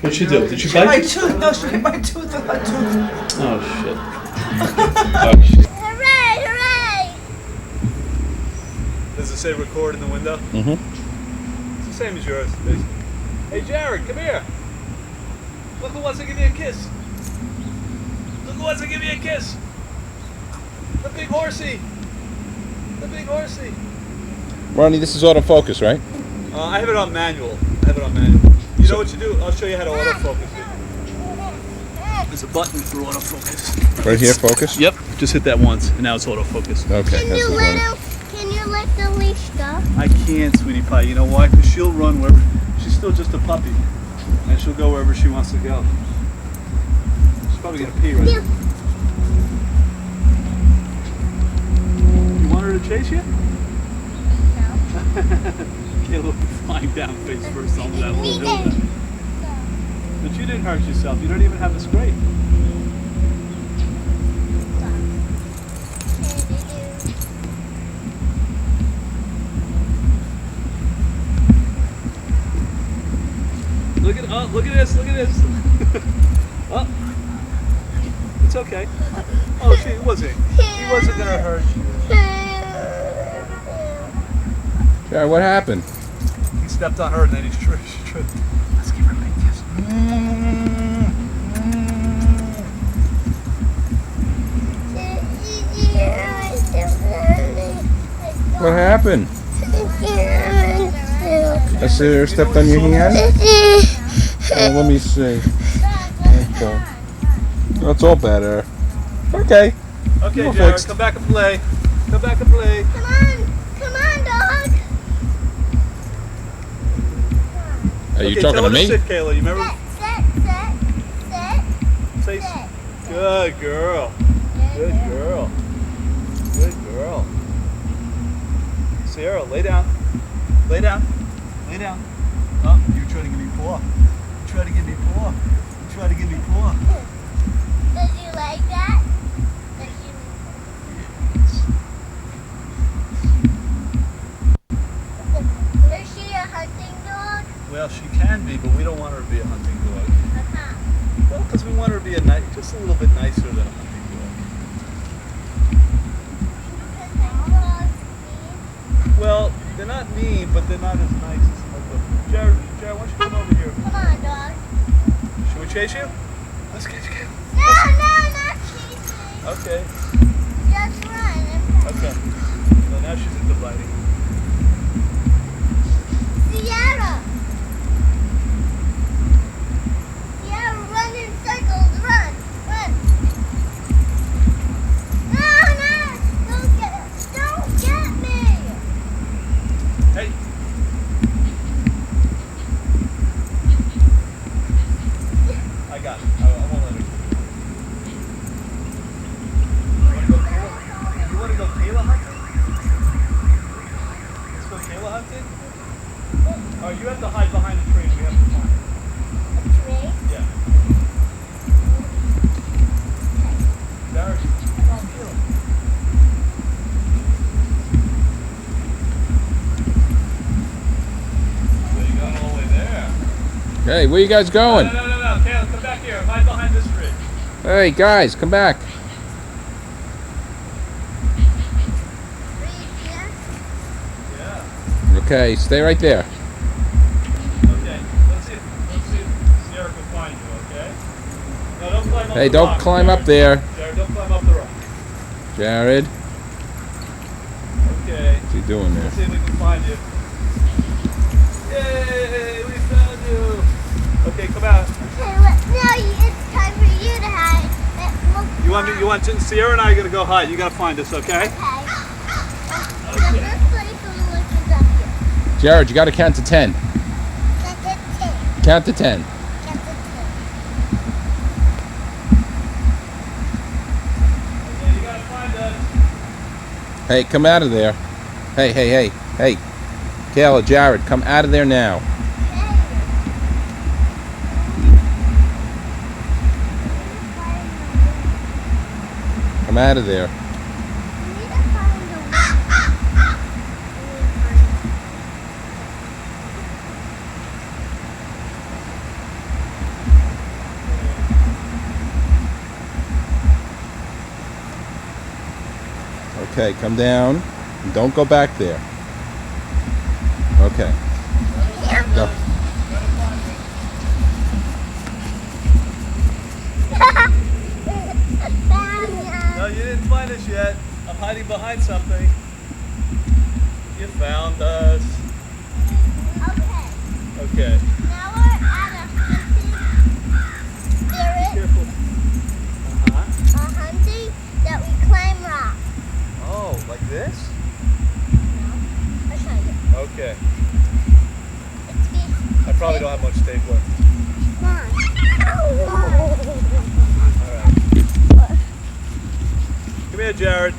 What'd she do? Did she My bite? tooth. No, she hit my tooth with her tooth. Oh shit. Oh, shit. Hooray, hooray! Does it say record in the window? Mm-hmm. It's the same as yours, basically. Hey, Jared, come here. Look who wants to give me a kiss. Look who wants to give me a kiss. The big horsey. The big horsey. Ronnie, this is autofocus, right? I have it on manual. You know what you do? I'll show you how to autofocus it. There's a button for autofocus. Right here, focus? Yep. Just hit that once, and now it's autofocus. Okay, Can that's you what let Ronnie. Can you let the leash go? I can't, sweetie pie. You know why? Because she'll run wherever. She's still just a puppy, and she'll go wherever she wants to go. She's probably gonna pee right now. You want her to chase you? No. Caleb flying down face first on that little hill there. But you didn't hurt yourself. You don't even have a scrape. Look at this, look at this. Oh, it's okay. Oh, he wasn't gonna hurt you. Jared, what happened? He stepped on her and then she tripped. Let's give her a big kiss. What happened? I see stepped on your hand? Oh, let me see. Okay. That's all better. Okay. Okay, You're Jared, fixed. come back and play. Come back and play. Come on, dog. Are you Okay, talking tell to her me? sit, Kayla. You remember? Sit. Say, good girl. Good girl. Good girl. Sierra, lay down. Lay down. Lay down. Oh, you're trying to give me paw. You're trying to give me paw. You're trying to give me paw. Does you like that? Is she a hunting dog? Well, she can be, but we don't want her to be a hunting dog. Well, because we want her to be just a little bit nicer than a hunting dog. Well, they're not mean, but they're not as nice as some of them. Jared, why don't you come over here? Come on, dog. Should we chase you? Let's get you. No, not chasing. Okay. Just run. Okay. So now she's into biting. Sierra, run in circles. Run. No, don't get me. Hey. I got it. I won't let her. You want to go Kayla hunting? Let's go Kayla hunting? Oh, you have to hide behind a tree. We have to find it. A tree? Yeah. Jared, come on, Kayla. So you got all the way there. Hey, where you guys going? No. Kayla, come back here. Hide behind this tree. Hey, guys, come back. Yeah. Okay, stay right there. Okay. Let's see if Sierra can find you, okay? No, don't climb up Hey, the don't rock, climb Jared. up there. Jared, don't climb up the rock. Jared, Okay. what's he doing there? Let's see if we can find you. Yay! We found you! Okay, come out. Now it's time for you to hide. You want Sierra and I are gonna go hide. You gotta find us, okay? Okay. The first place on the list is up here. Jared, you got to count to 10. That's it. Count to 10. That's it. Okay, you gotta find us. Hey, come out of there. Hey. Kayla, Jared, come out of there now. Come out of there. Okay, come down. Don't go back there. Okay. Go. No, you didn't find us yet. I'm hiding behind something. You found us. Okay. Now we're at a hunting spirit. Careful. A hunting that we climb rocks. Oh, like this? I'll show you. Okay. It's I probably don't have much tape left. Come on. Alright. Come here, Jared.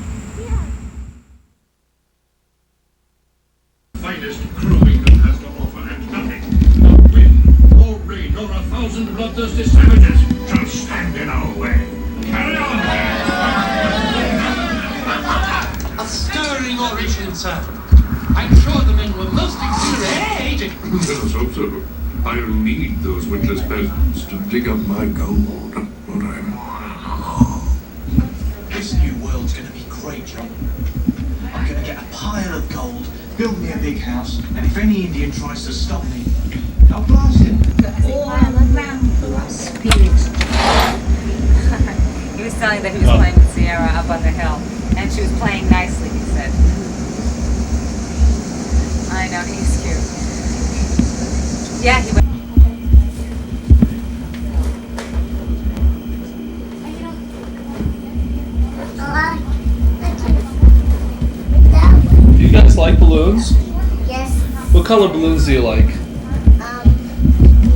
Finest crew England has to offer, and nothing, not wind, or rain, nor 1,000 bloodthirsty savages shall stand in our way. Carry on! A stirring oration, sir. I'm sure the men were most exhilarated. Let us hope so. I'll need those witless peasants to dig up my gold, won't I? This new world's going to be great, John. I'm going to get a pile of gold, build me a big house, and if any Indian tries to stop me, I'll blast him. All around for us, Felix. He was telling that he was playing with Sierra up on the hill, and she was playing nicely, he said. I know, he's cute. Yeah, he went. Do you guys like balloons? Yes. What color balloons do you like?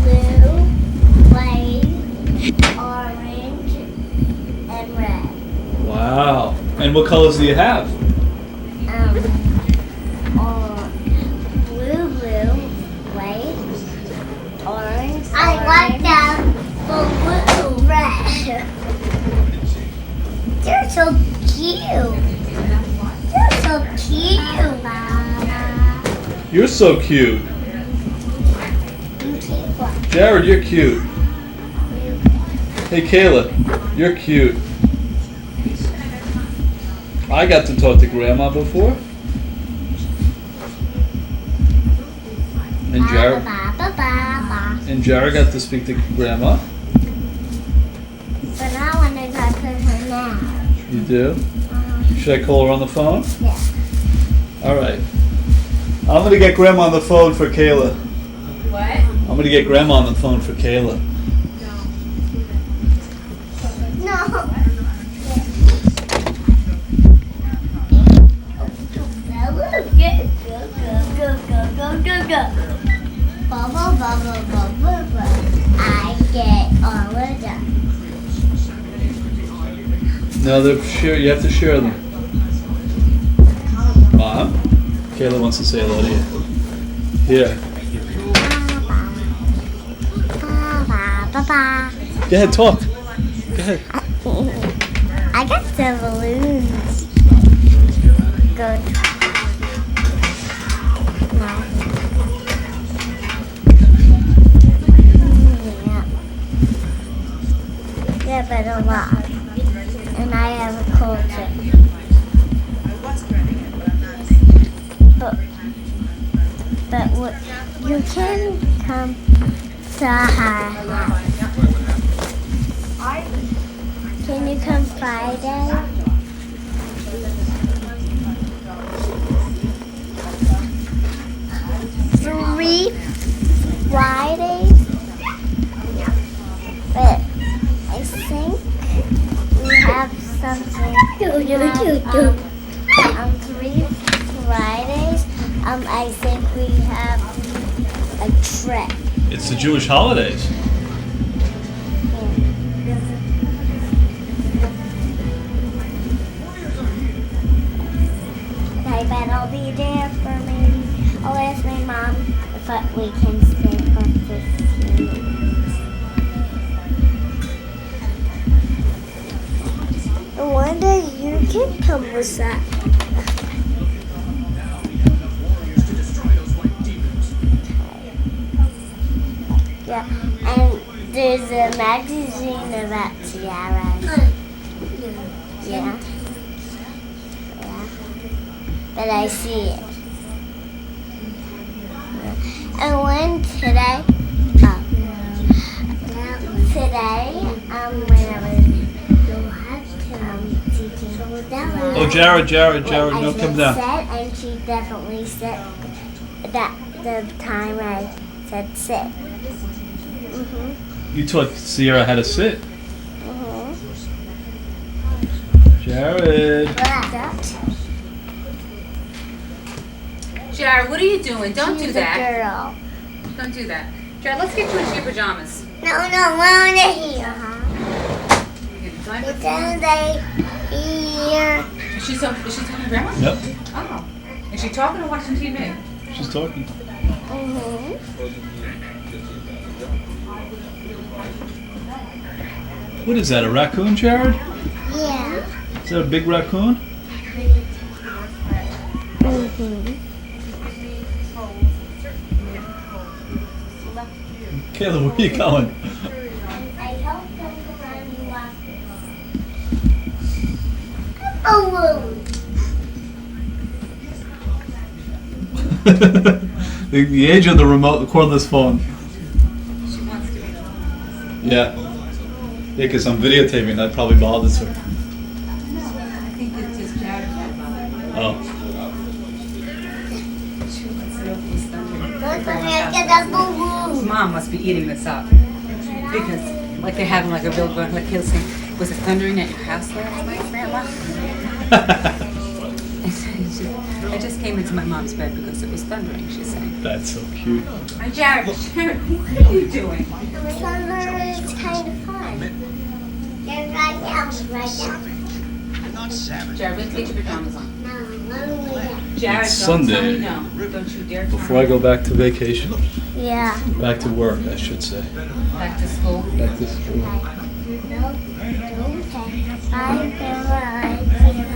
Blue, white, orange, and red. Wow. And what colors do you have? Blue, white, orange. I like that blue, red. You're so cute. You're so cute, Mama. You're so cute. Jared, you're cute. Hey, Kayla, you're cute. I got to talk to Grandma before. And Jared got to speak to Grandma. But I want to go to her now. You do? Should I call her on the phone? Yeah. All right. I'm going to get Grandma on the phone for Kayla. What? I'm going to get Grandma on the phone for Kayla. No. Go. Bubble, bubble, bubble, bubble. I get all of them. No, they're share. You have to share them. Mom, Kayla wants to say hello to you. Here. Go ahead, talk. Go ahead. I got the balloons. Good. No. Yeah, but a lot. And I have a cold too. But what, you can come to our house. Can you come Friday? Three Fridays? But I think we have something. 3 Fridays. I think we have a trip. It's the Jewish holidays. I bet I'll be there for maybe. I'll ask my mom if we can stay for 15 minutes. One day you can come with that. Yeah, and there's a magazine about tiaras. Yeah. But I see it. And when today, when I was teaching Oh, Jared, no, come down. And she definitely said that the time I said sit. You taught Sierra how to sit. Jared. Jared, what are you doing? Don't do that. Girl. Don't do that. Jared, let's get you into your pajamas. No, we're on the here. It's on the here. Is she talking to Grandma? Yep. Oh. Is she talking or watching TV? She's talking. What is that, a raccoon, Jared? Yeah. Is that a big raccoon? Kayla, where are you going? I help them around you walk. The age of the remote cordless phone. Yeah. Yeah, because I'm videotaping. That probably bothers her. I think it's just Jared. Oh. She wants to go house. Mom must be eating this up. Because, like, they're having like a real good, like he'll say, was it thundering at your house last night, Grandma? I just came into my mom's bed because it was thundering, she's saying. That's so cute. Hi, Jared, what are you doing? It's kind of fun. They're right now. Jared, let's get your pajamas on. No, Jared, It's don't Sunday. tell me no. Don't you dare tell Before I go back to vacation, Yeah. back to work, I should say. me. Back to school. Back to school. No, okay. Bye, bye.